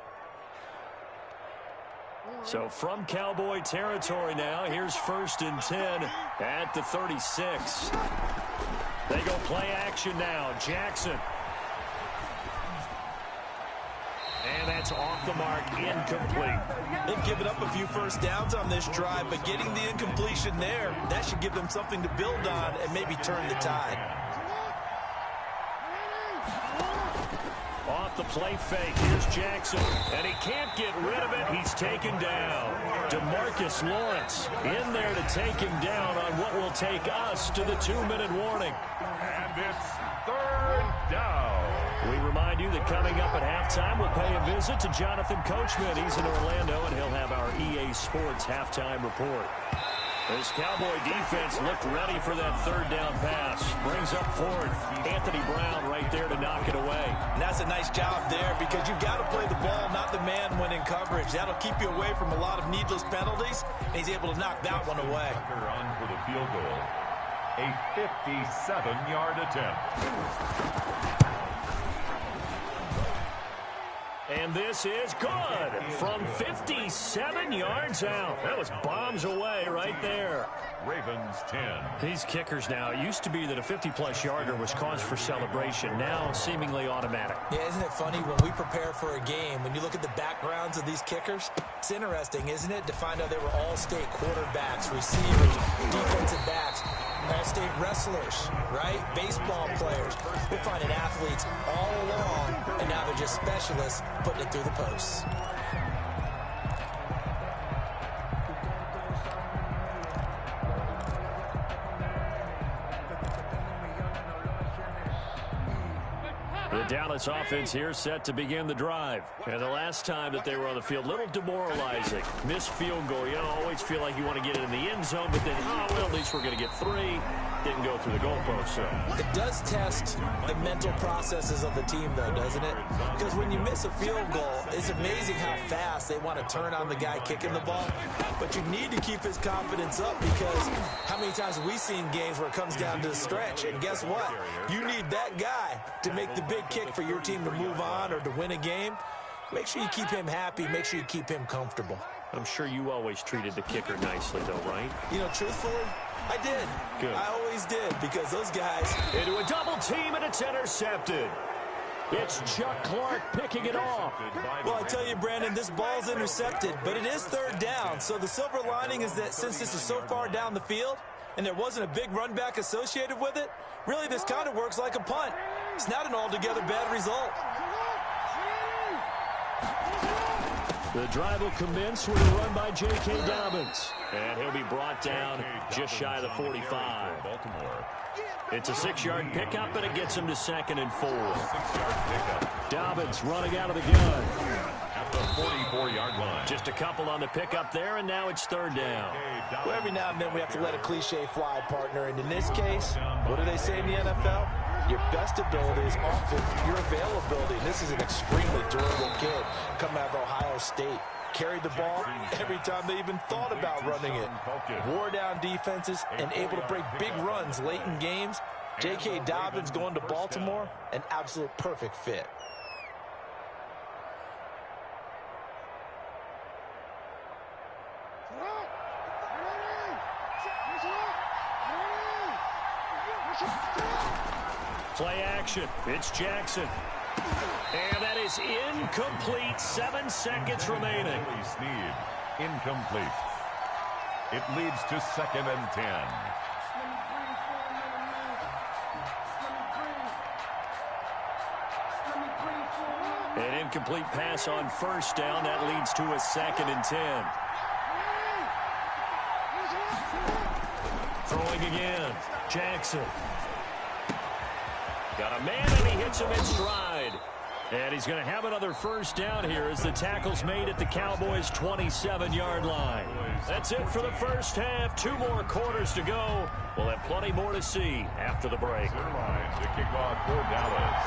So from Cowboy territory now, here's 1st and 10 at the 36. They go play action now. Jackson. And that's off the mark, incomplete. They've given up a few first downs on this drive, but getting the incompletion there, that should give them something to build on and maybe turn the tide. Off the play fake, here's Jackson. And he can't get rid of it. He's taken down. DeMarcus Lawrence in there to take him down on what will take us to the 2-minute warning. And it's 3rd down. We remind you that coming up at halftime, we'll pay a visit to Jonathan Coachman. He's in Orlando, and he'll have our EA Sports halftime report. This Cowboy defense looked ready for that 3rd down pass. Brings up 4th. Anthony Brown right there to knock it away. And that's a nice job there because you've got to play the ball, not the man when in coverage. That'll keep you away from a lot of needless penalties, and he's able to knock that one away. On for the field goal. A 57-yard attempt. And this is good from 57 yards out. That was bombs away right there. Ravens 10. These kickers now, it used to be that a 50-plus yarder was cause for celebration. Now seemingly automatic. Yeah, isn't it funny when we prepare for a game, when you look at the backgrounds of these kickers, it's interesting, isn't it, to find out they were all-state quarterbacks, receivers, defensive backs, all-state wrestlers, right? Baseball players. We're finding athletes all along, and now they're just specialists putting it through the posts. The Dallas offense here set to begin the drive. And the last time that they were on the field, a little demoralizing. Missed field goal. You always feel like you want to get it in the end zone, but then, well, at least we're going to get 3. Didn't go through the goalpost. So it does test the mental processes of the team, though, doesn't it? Because when you miss a field goal, it's amazing how fast they want to turn on the guy kicking the ball. But you need to keep his confidence up because how many times have we seen games where it comes down to the stretch? And guess what? You need that guy to make the big kick for your team to move on or to win a game. Make sure you keep him happy. Make sure you keep him comfortable. I'm sure you always treated the kicker nicely, though, right? You know, truthfully, I did. Good. I always did, because those guys... Into a double team, and it's intercepted. It's Chuck Clark picking it off. Well, I tell you, Brandon, this ball's intercepted, but it is third down. So the silver lining is that since this is so far down the field and there wasn't a big run back associated with it, really this kind of works like a punt. It's not an altogether bad result. The drive will commence with a run by J.K. Dobbins. And he'll be brought down just shy of the 45. It's a 6-yard pickup, and it gets him to 2nd and 4. 6-yard pickup. Dobbins running out of the gun. At the 44-yard line. Just a couple on the pickup there, and now it's 3rd down. Well, every now and then we have to let a cliche fly, partner. And in this case, what do they say in the NFL? Your best ability is often your availability. And this is an extremely durable kid coming out of Ohio State. Carried the ball every time they even thought about running it. Wore down defenses and able to break big runs late in games. J.K. Dobbins going to Baltimore, an absolute perfect fit. Play action. It's Jackson. And that is incomplete. 7 seconds remaining. Sneed, incomplete. It leads to 2nd and 10. An incomplete pass on 1st down. That leads to a 2nd and 10. Throwing again. Jackson. Got a man, and he hits him in stride. And he's going to have another 1st down here as the tackle's made at the Cowboys' 27-yard line. That's it for the first half. 2 more quarters to go. We'll have plenty more to see after the break. To kick off for Dallas.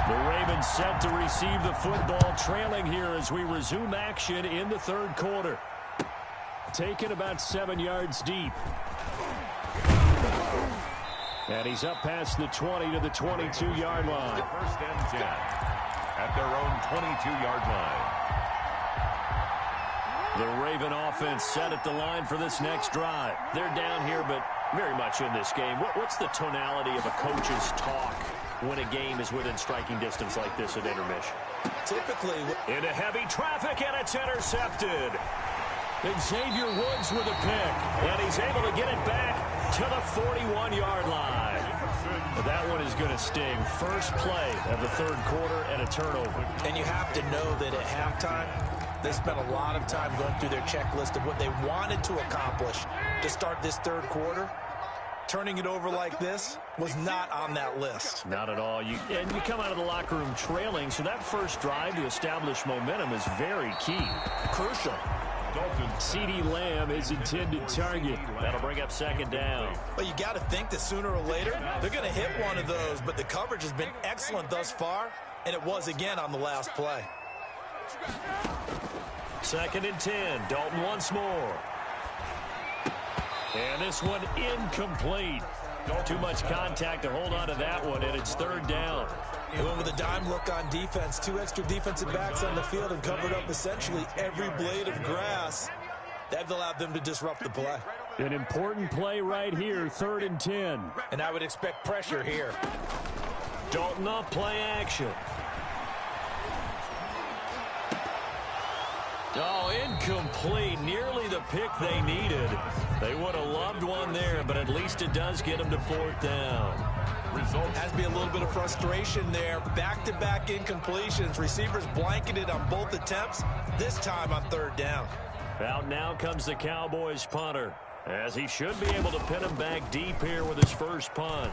The Ravens set to receive the football, trailing here as we resume action in the 3rd quarter. Taken about 7 yards deep. And he's up past the 20 to the 22-yard line. 1st and 10 at their own 22-yard line. The Raven offense set at the line for this next drive. They're down here, but very much in this game. What's the tonality of a coach's talk when a game is within striking distance like this at intermission? Typically, into heavy traffic, and it's intercepted. Xavier Woods with a pick, and he's able to get it back to the 41-yard line. That one is going to sting. First play of the 3rd quarter and a turnover. and you have to know that at halftime, they spent a lot of time going through their checklist of what they wanted to accomplish to start this 3rd quarter. Turning it over like this was not on that list. Not at all. You come out of the locker room trailing, so that first drive to establish momentum is very key. Crucial. CeeDee Lamb is intended target. That'll bring up 2nd down. But you got to think that sooner or later, they're going to hit one of those, but the coverage has been excellent thus far, and it was again on the last play. 2nd and 10. Dalton once more. And this one incomplete. Too much contact to hold on to that one, and it's 3rd down. They went with a dime look on defense. 2 extra defensive backs on the field and covered up essentially every blade of grass. That allowed them to disrupt the play. An important play right here, 3rd and 10. And I would expect pressure here. Dalton off play action. Oh, incomplete. Nearly the pick they needed. They would have loved one there, but at least it does get them to 4th down. Has to be a little bit of frustration there. Back-to-back incompletions. Receivers blanketed on both attempts, this time on 3rd down. Out now comes the Cowboys punter, as he should be able to pin him back deep here with his first punt.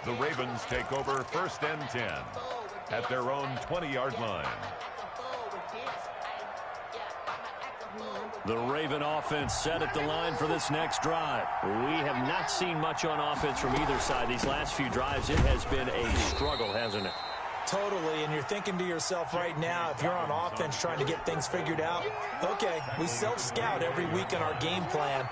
The Ravens take over 1st and 10 at their own 20-yard line. The Raven offense set at the line for this next drive. We have not seen much on offense from either side. These last few drives, it has been a struggle, hasn't it? Totally, and you're thinking to yourself right now, if you're on offense trying to get things figured out, okay, we self-scout every week in our game plan.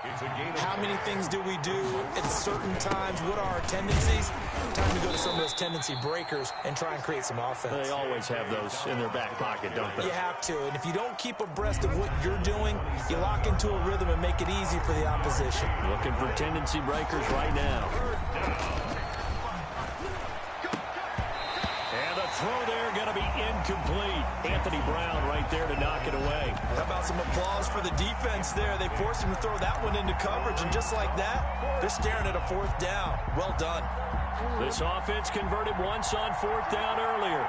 How many things do we do at certain times? What are our tendencies? Time to go to some of those tendency breakers and try and create some offense. They always have those in their back pocket, don't they? You have to, and if you don't keep abreast of what you're doing, you lock into a rhythm and make it easy for the opposition. Looking for tendency breakers right now. Throw there going to be incomplete. Anthony Brown right there to knock it away. How about some applause for the defense there? They forced him to throw that one into coverage, and just like that, they're staring at a 4th down. Well done. This offense converted once on 4th down earlier.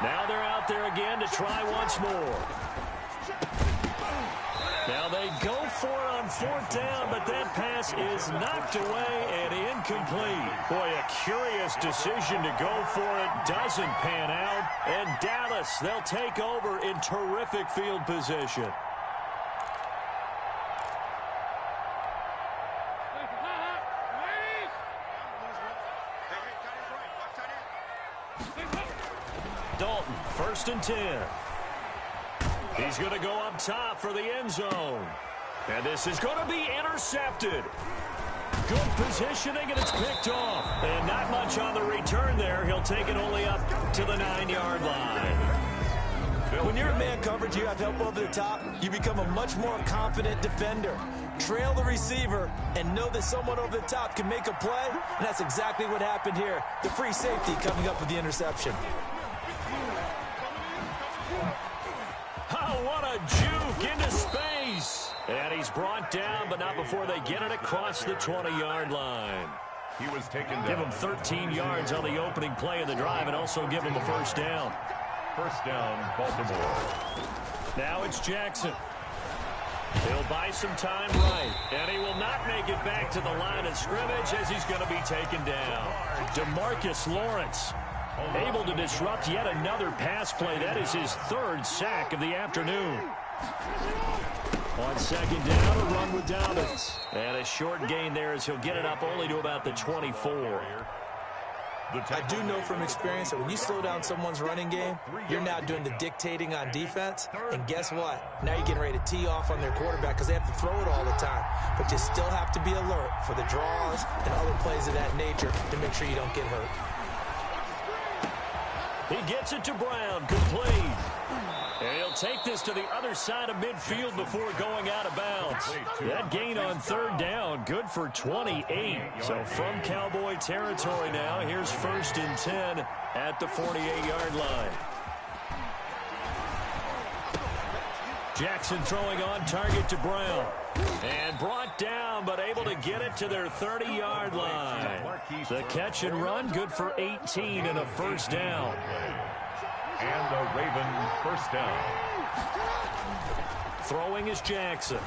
Now they're out there again to try once more. Now they go for it on 4th down, but that pass is knocked away and incomplete. Boy, a curious decision to go for it. Doesn't pan out. And Dallas, they'll take over in terrific field position. Dalton, 1st and 10. He's going to go up top for the end zone. And this is going to be intercepted. Good positioning, and it's picked off. And not much on the return there. He'll take it only up to the 9-yard line. When you're in man coverage, you have help over the top, you become a much more confident defender. Trail the receiver and know that someone over the top can make a play, and that's exactly what happened here. The free safety coming up with the interception. Oh, what a juke into space. And he's brought down, but not before they get it across the 20-yard line. He was taken down. Give him 13 yards on the opening play of the drive and also give him a 1st down. 1st down, Baltimore. Now it's Jackson. He'll buy some time right, and he will not make it back to the line of scrimmage as he's going to be taken down. DeMarcus Lawrence able to disrupt yet another pass play. That is his 3rd sack of the afternoon. On 2nd down, a run with Dobbins. And a short gain there as he'll get it up only to about the 24. I do know from experience that when you slow down someone's running game, you're now doing the dictating on defense. And guess what? Now you're getting ready to tee off on their quarterback because they have to throw it all the time. But you still have to be alert for the draws and other plays of that nature to make sure you don't get hurt. He gets it to Brown, complete. And he'll take this to the other side of midfield before going out of bounds. That gain on 3rd down, good for 28. So from Cowboy territory now, here's 1st and 10 at the 48-yard line. Jackson throwing on target to Brown. And brought down, but able to get it to their 30-yard line. The catch and run, good for 18 and a 1st down. And a Raven 1st down. Throwing is Jackson.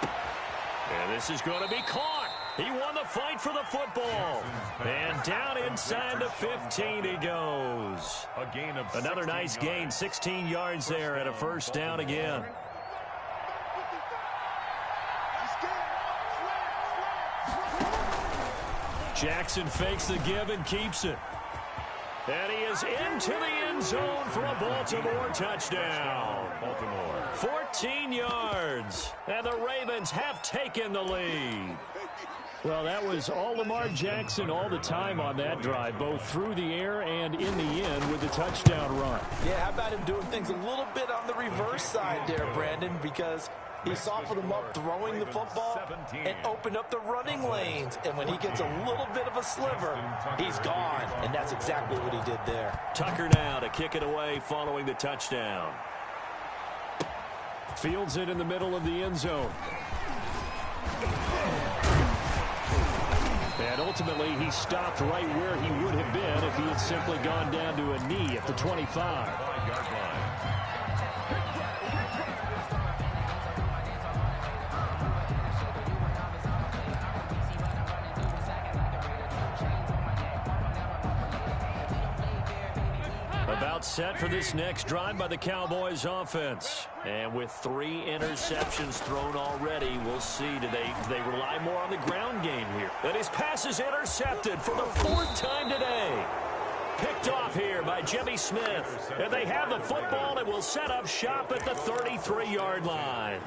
And this is going to be caught. He won the fight for the football. And down inside the 15 he goes. A gain of another nice gain, 16 yards there and a 1st down again. Jackson fakes the give and keeps it. And he is into the end zone for a Baltimore touchdown. Baltimore. 14 yards. And the Ravens have taken the lead. Well, that was all Lamar Jackson all the time on that drive, both through the air and in the end with the touchdown run. Yeah, how about him doing things a little bit on the reverse side there, Brandon, because he softened them up throwing the football and opened up the running lanes. And when he gets a little bit of a sliver, he's gone. And that's exactly what he did there. Tucker now to kick it away following the touchdown. Fields it in the middle of the end zone. And ultimately, he stopped right where he would have been if he had simply gone down to a knee at the 25. About set for this next drive by the Cowboys offense. And with 3 interceptions thrown already, we'll see, do they rely more on the ground game here? And his pass is intercepted for the 4th time today. picked off here by Jimmy Smith. And they have the football and will set up shop at the 33-yard line.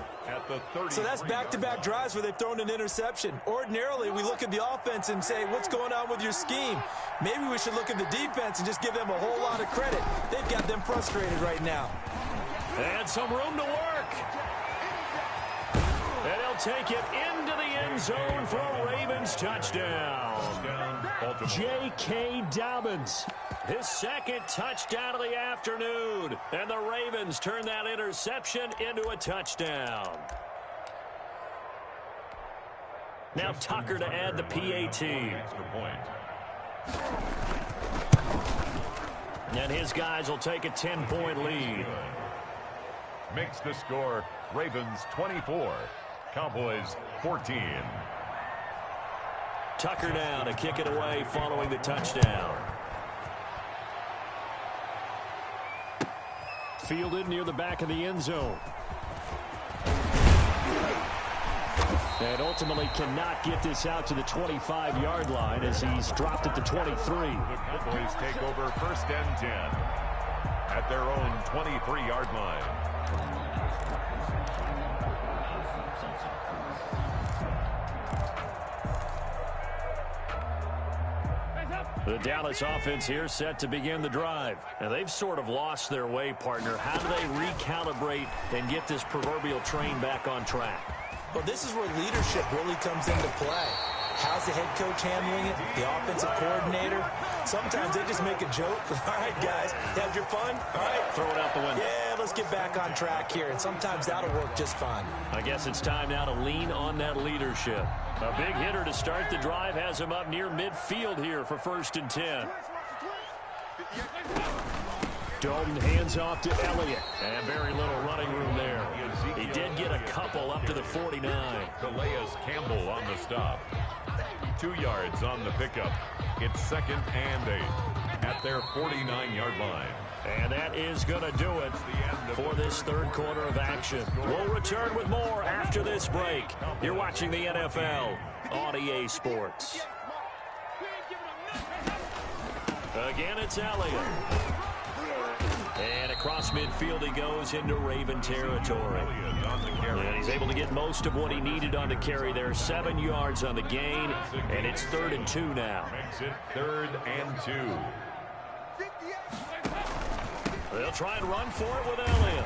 So that's back-to-back drives where they've thrown an interception. Ordinarily, we look at the offense and say, what's going on with your scheme? Maybe we should look at the defense and just give them a whole lot of credit. They've got them frustrated right now. And some room to work. And he'll take it into the end zone for a Ravens touchdown. J.K. Dobbins, his second touchdown of the afternoon. And the Ravens turn that interception into a touchdown. Now Tucker to add the PAT. And his guys will take a 10-point lead. Makes the score Ravens 24, Cowboys 14. Tucker now to kick it away following the touchdown. Fielded near the back of the end zone. And ultimately cannot get this out to the 25-yard line as he's dropped at the 23. The Cowboys take over first and 10 at their own 23-yard line. The Dallas offense here set to begin the drive. And they've sort of lost their way, partner. How do they recalibrate and get this proverbial train back on track? Well, this is where leadership really comes into play. How's the head coach handling it? The offensive coordinator? Sometimes they just make a joke. All right, guys, had your fun? All right. Throw it out the window. Yeah, let's get back on track here. And sometimes that'll work just fine. I guess it's time now to lean on that leadership. A big hitter to start the drive has him up near midfield here for first and 10. Dalton hands off to Elliott. And very little running room there. He did get a couple up to the 49. Calais Campbell on the stop. 2 yards on the pickup. It's second and 8 at their 49-yard line. And that is going to do it for this third quarter of action. We'll return with more after this break. You're watching the NFL on EA Sports. Again, it's Elliott. And across midfield he goes into Raven territory. And he's able to get most of what he needed on the carry there. 7 yards on the gain. And it's 3rd and 2 now. Makes it 3rd and 2. They'll try and run for it with Elliott.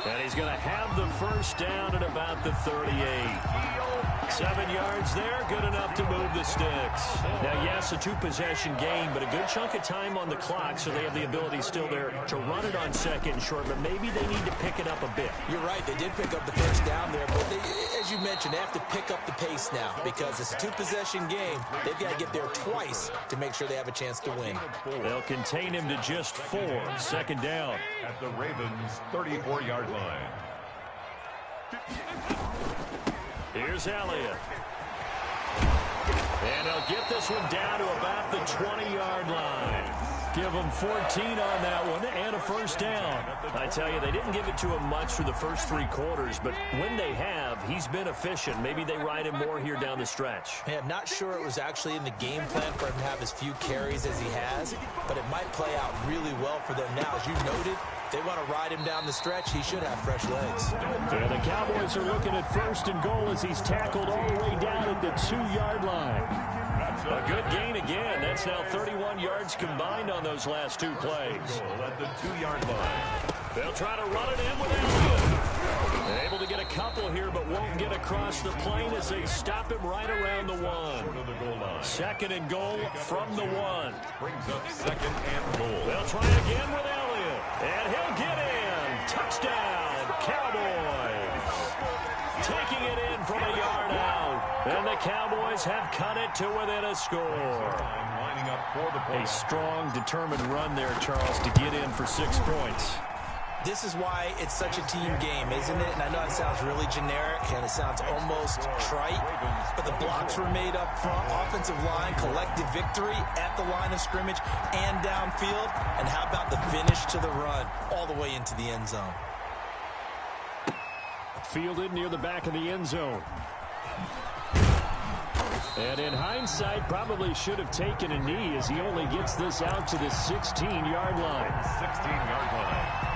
And he's going to have the first down at about the 38. 7 yards there, good enough to move the sticks. Now, yes, a 2-possession game, but a good chunk of time on the clock, so they have the ability still there to run it on second and short, but maybe they need to pick it up a bit. You're right, they did pick up the first down there, but they, as you mentioned, they have to pick up the pace now because it's a 2-possession game. They've got to get there twice to make sure they have a chance to win. They'll contain him to just 4. Second down. At the Ravens' 34-yard line. Here's Elliott. And they'll get this one down to about the 20-yard line. Give them 14 on that one and a first down. I tell you, they didn't give it to him much for the first 3 quarters, but when they have, he's been efficient. Maybe they ride him more here down the stretch. Yeah, I'm not sure it was actually in the game plan for him to have as few carries as he has, but it might play out really well for them now. As you noted, they want to ride him down the stretch. He should have fresh legs. And the Cowboys are looking at 1st and goal as he's tackled all the way down at the 2-yard line. A good gain again. That's now 31 yards combined on those last 2 plays. At the 2-yard line. They'll try to run it in with Elliott. They're able to get a couple here, but won't get across the plane as they stop him right around the 1. 2nd and goal from the 1. Brings up 2nd and goal. They'll try again with Elliott. And he'll get in. Touchdown, Cowboys. Taking it in from a yard out. And the Cowboys have cut it to within a score. A strong, determined run there, Charles, to get in for 6 points. This is why it's such a team game, isn't it? And I know it sounds really generic and it sounds almost trite, but the blocks were made up front, offensive line, collective victory at the line of scrimmage and downfield. And how about the finish to the run all the way into the end zone? Fielded near the back of the end zone. And in hindsight, probably should have taken a knee as he only gets this out to the 16-yard line. 16-yard line.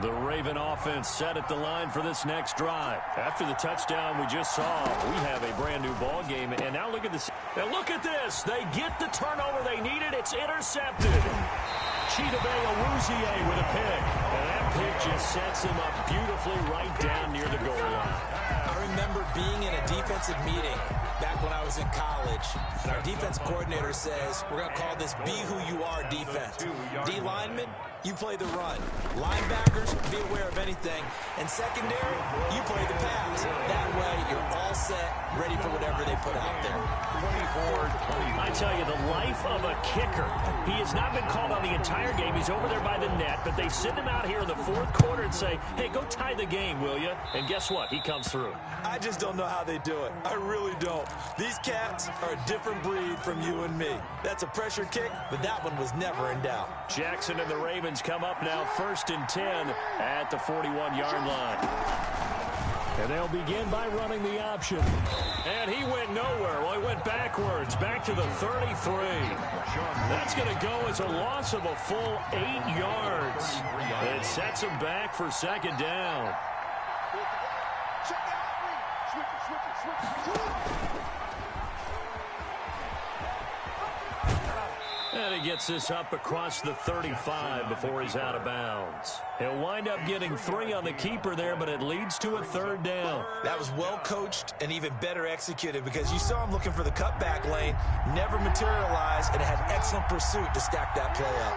The Raven offense set at the line for this next drive. After the touchdown we just saw, we have a brand new ball game. And now look at this. Now look at this. They get the turnover they needed. It's intercepted. Chidobe Awuzie with a pick. And that pick just sets him up beautifully right down near the goal line. I remember being in a defensive meeting back when I was in college, and our defense coordinator says, we're going to call this Be Who You Are defense. D linemen, you play the run. Linebackers, be aware of anything. And secondary, you play the pass. That way, you're all set, ready for whatever they put out there. 24-20. I tell you, the life of a kicker. He has not been called on the entire game. He's over there by the net, but they send him out here in the fourth quarter and say, hey, go tie the game, will you? And guess what? He comes through. I just don't know how they do it. I really don't. These cats are a different breed from you and me. That's a pressure kick, but that one was never in doubt. Jackson and the Ravens come up now 1st and 10 at the 41-yard line. And they'll begin by running the option. And he went nowhere. Well, he went backwards, back to the 33. That's going to go as a loss of a full 8 yards. It sets him back for second down. And he gets this up across the 35 before he's out of bounds. He'll wind up getting 3 on the keeper there, but it leads to a 3rd down. That was well coached and even better executed because you saw him looking for the cutback lane, never materialized, and had excellent pursuit to stack that play up.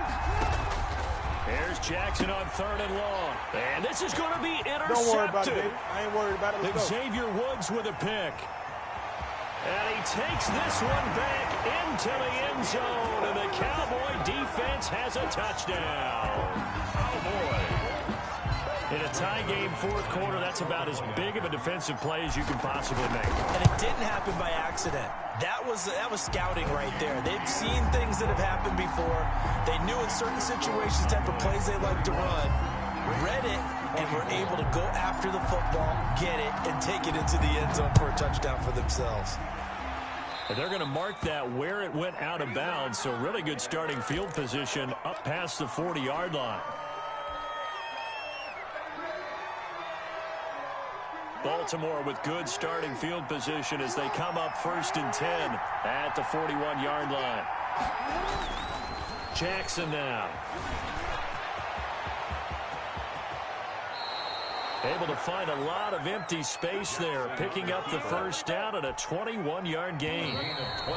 Here's Jackson on 3rd and long. And this is going to be intercepted. Don't worry about it, baby. I ain't worried about it. Let's go. Xavier Woods with a pick. And he takes this one back into the end zone, and the Cowboy defense has a touchdown. Cowboy. In a tie game, fourth quarter, that's about as big of a defensive play as you can possibly make. And it didn't happen by accident. That was scouting right there. They've seen things that have happened before. They knew in certain situations the type of plays they like to run, read it, and were able to go after the football, get it, and take it into the end zone for a touchdown for themselves. And they're going to mark that where it went out of bounds, so really good starting field position up past the 40-yard line. Baltimore with good starting field position as they come up 1st and 10 at the 41-yard line. Jackson now. Able to find a lot of empty space there, picking up the 1st down at a 21-yard gain.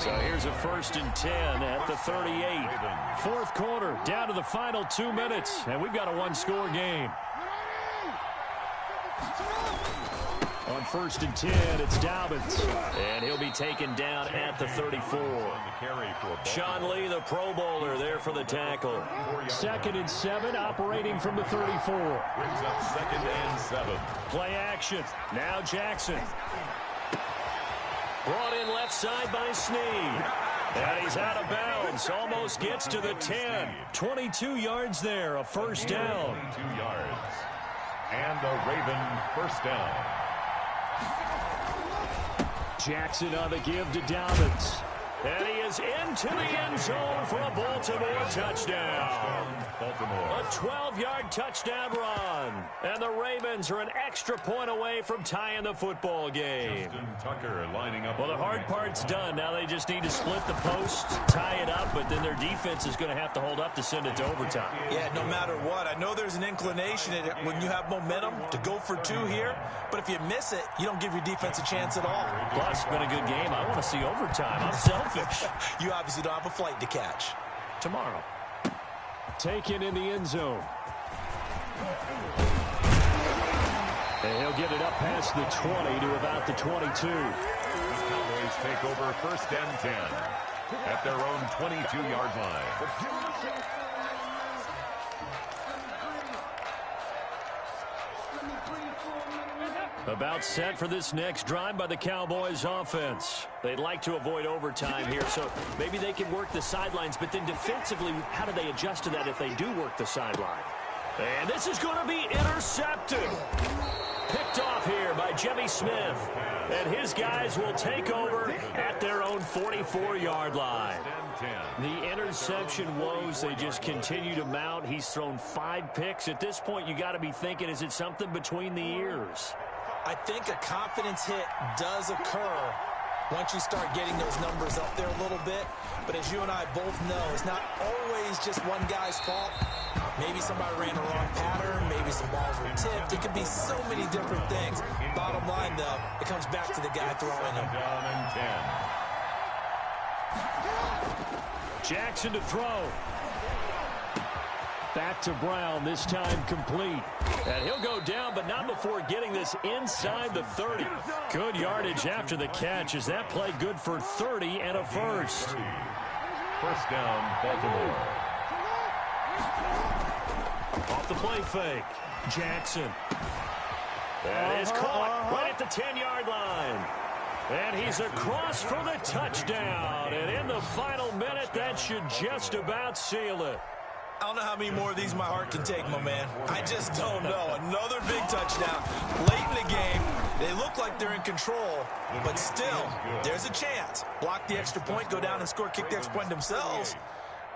So here's a 1st and 10 at the 38. Fourth quarter, down to the final 2 minutes, and we've got a one-score game. On 1st and 10, it's Dobbins, and he'll be taken down at the 34. Sean Lee, the Pro Bowler, there for the tackle. 2nd and 7, operating from the 34. Brings up 2nd and 7. Play action. Now Jackson. Brought in left side by Snead. And he's out of bounds. Almost gets to the 10. 22 yards there, a 1st down. 22 yards. And a Raven 1st down. Jackson on the give to Dobbins. And he is into the end zone for a Baltimore touchdown. A 12-yard touchdown run. And the Ravens are an extra point away from tying the football game. Justin Tucker lining up. Well, the hard part's done. Now they just need to split the post, tie it up, but then their defense is going to have to hold up to send it to overtime. Yeah, no matter what. I know there's an inclination when you have momentum to go for 2 here, but if you miss it, you don't give your defense a chance at all. Plus, it's been a good game. I want to see overtime. I'm selfish. You obviously don't have a flight to catch. Tomorrow. Taken in the end zone. And he'll get it up past the 20 to about the 22. The Cowboys take over 1st and 10 at their own 22-yard line. About set for this next drive by the Cowboys offense. They'd like to avoid overtime here, so maybe they can work the sidelines, but then defensively, how do they adjust to that if they do work the sideline? And this is going to be intercepted. Picked off here by Jimmy Smith. And his guys will take over at their own 44-yard line. The interception woes, they just continue to mount. He's thrown 5 picks. At this point, you got to be thinking, is it something between the ears? I think a confidence hit does occur once you start getting those numbers up there a little bit. But as you and I both know, it's not always just one guy's fault. Maybe somebody ran a wrong pattern. Maybe some balls were tipped. It could be so many different things. Bottom line, though, it comes back to the guy throwing them. Down and 10. Jackson to throw. Back to Brown, this time complete. And he'll go down, but not before getting this inside the 30. Good yardage after the catch. Is that play good for 30 and a first? First down, Baltimore. Off the play fake. Jackson. That is caught right at the 10-yard line. And he's across for the touchdown. And in the final minute, that should just about seal it. I don't know how many more of these my heart can take, my man. I just don't know. Another big touchdown. Late in the game, they look like they're in control, but still, there's a chance. Block the extra point, go down and score, kick the extra point themselves.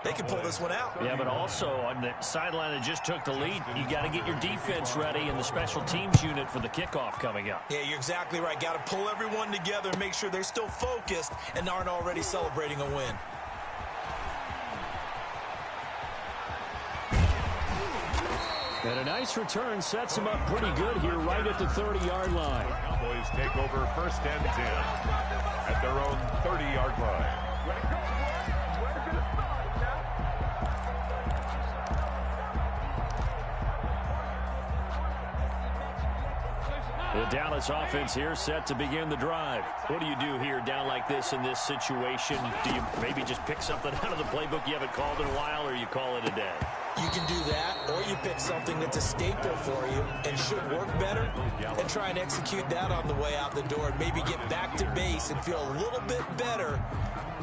They can pull this one out. Yeah, but also on the sideline that just took the lead, you got to get your defense ready and the special teams unit for the kickoff coming up. Yeah, you're exactly right. Got to pull everyone together and make sure they're still focused and aren't already celebrating a win. And a nice return sets him up pretty good here right at the 30-yard line. Cowboys take over first and 10 at their own 30-yard line. The Dallas offense here set to begin the drive. What do you do here down like this in this situation? Do you maybe just pick something out of the playbook you haven't called in a while, or you call it a day? You can do that, or you pick something that's a staple for you and should work better and try and execute that on the way out the door and maybe get back to base and feel a little bit better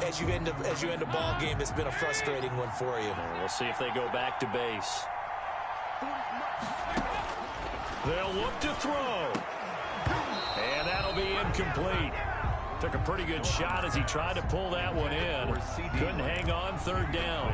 as you end a ball game that's been a frustrating one for you. We'll see if they go back to base. They'll look to throw. And that'll be incomplete. Took a pretty good shot as he tried to pull that one in. Couldn't hang on, third down.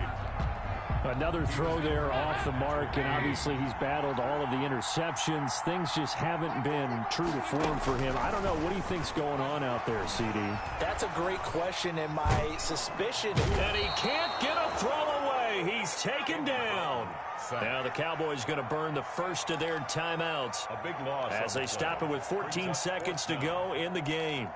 Another throw there off the mark, and obviously he's battled all of the interceptions. Things just haven't been true to form for him. I don't know. What do you think's going on out there, CD? That's a great question, and my suspicion... And he can't get a throw away. He's taken down. Now the Cowboys going to burn the first of their timeouts A big loss as they stop it with 14 seconds to go in the game.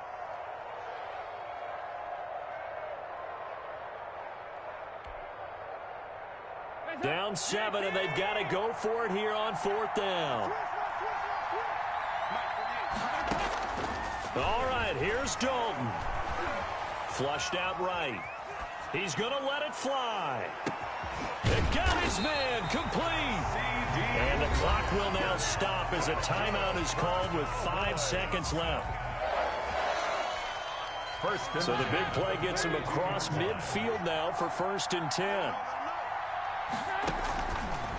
Down 7, and they've got to go for it here on 4th down. All right, here's Dalton. Flushed out right. He's going to let it fly. It got his man complete. And the clock will now stop as a timeout is called with 5 seconds left. So the big play gets him across midfield now for 1st and 10.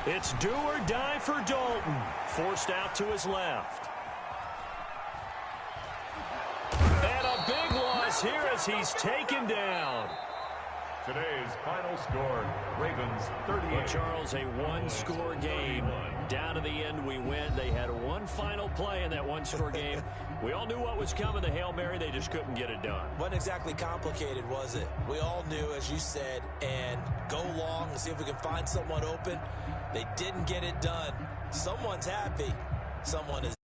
It's do or die for Dalton. Forced out to his left. And a big loss here as he's taken down. Today's final score, Ravens 38. Well, Charles, a one-score game. Down to the end we went. They had one final play in that one-score game. We all knew what was coming, the Hail Mary. They just couldn't get it done. Wasn't exactly complicated, was it? We all knew, as you said, and go long and see if we can find someone open. They didn't get it done. Someone's happy. Someone is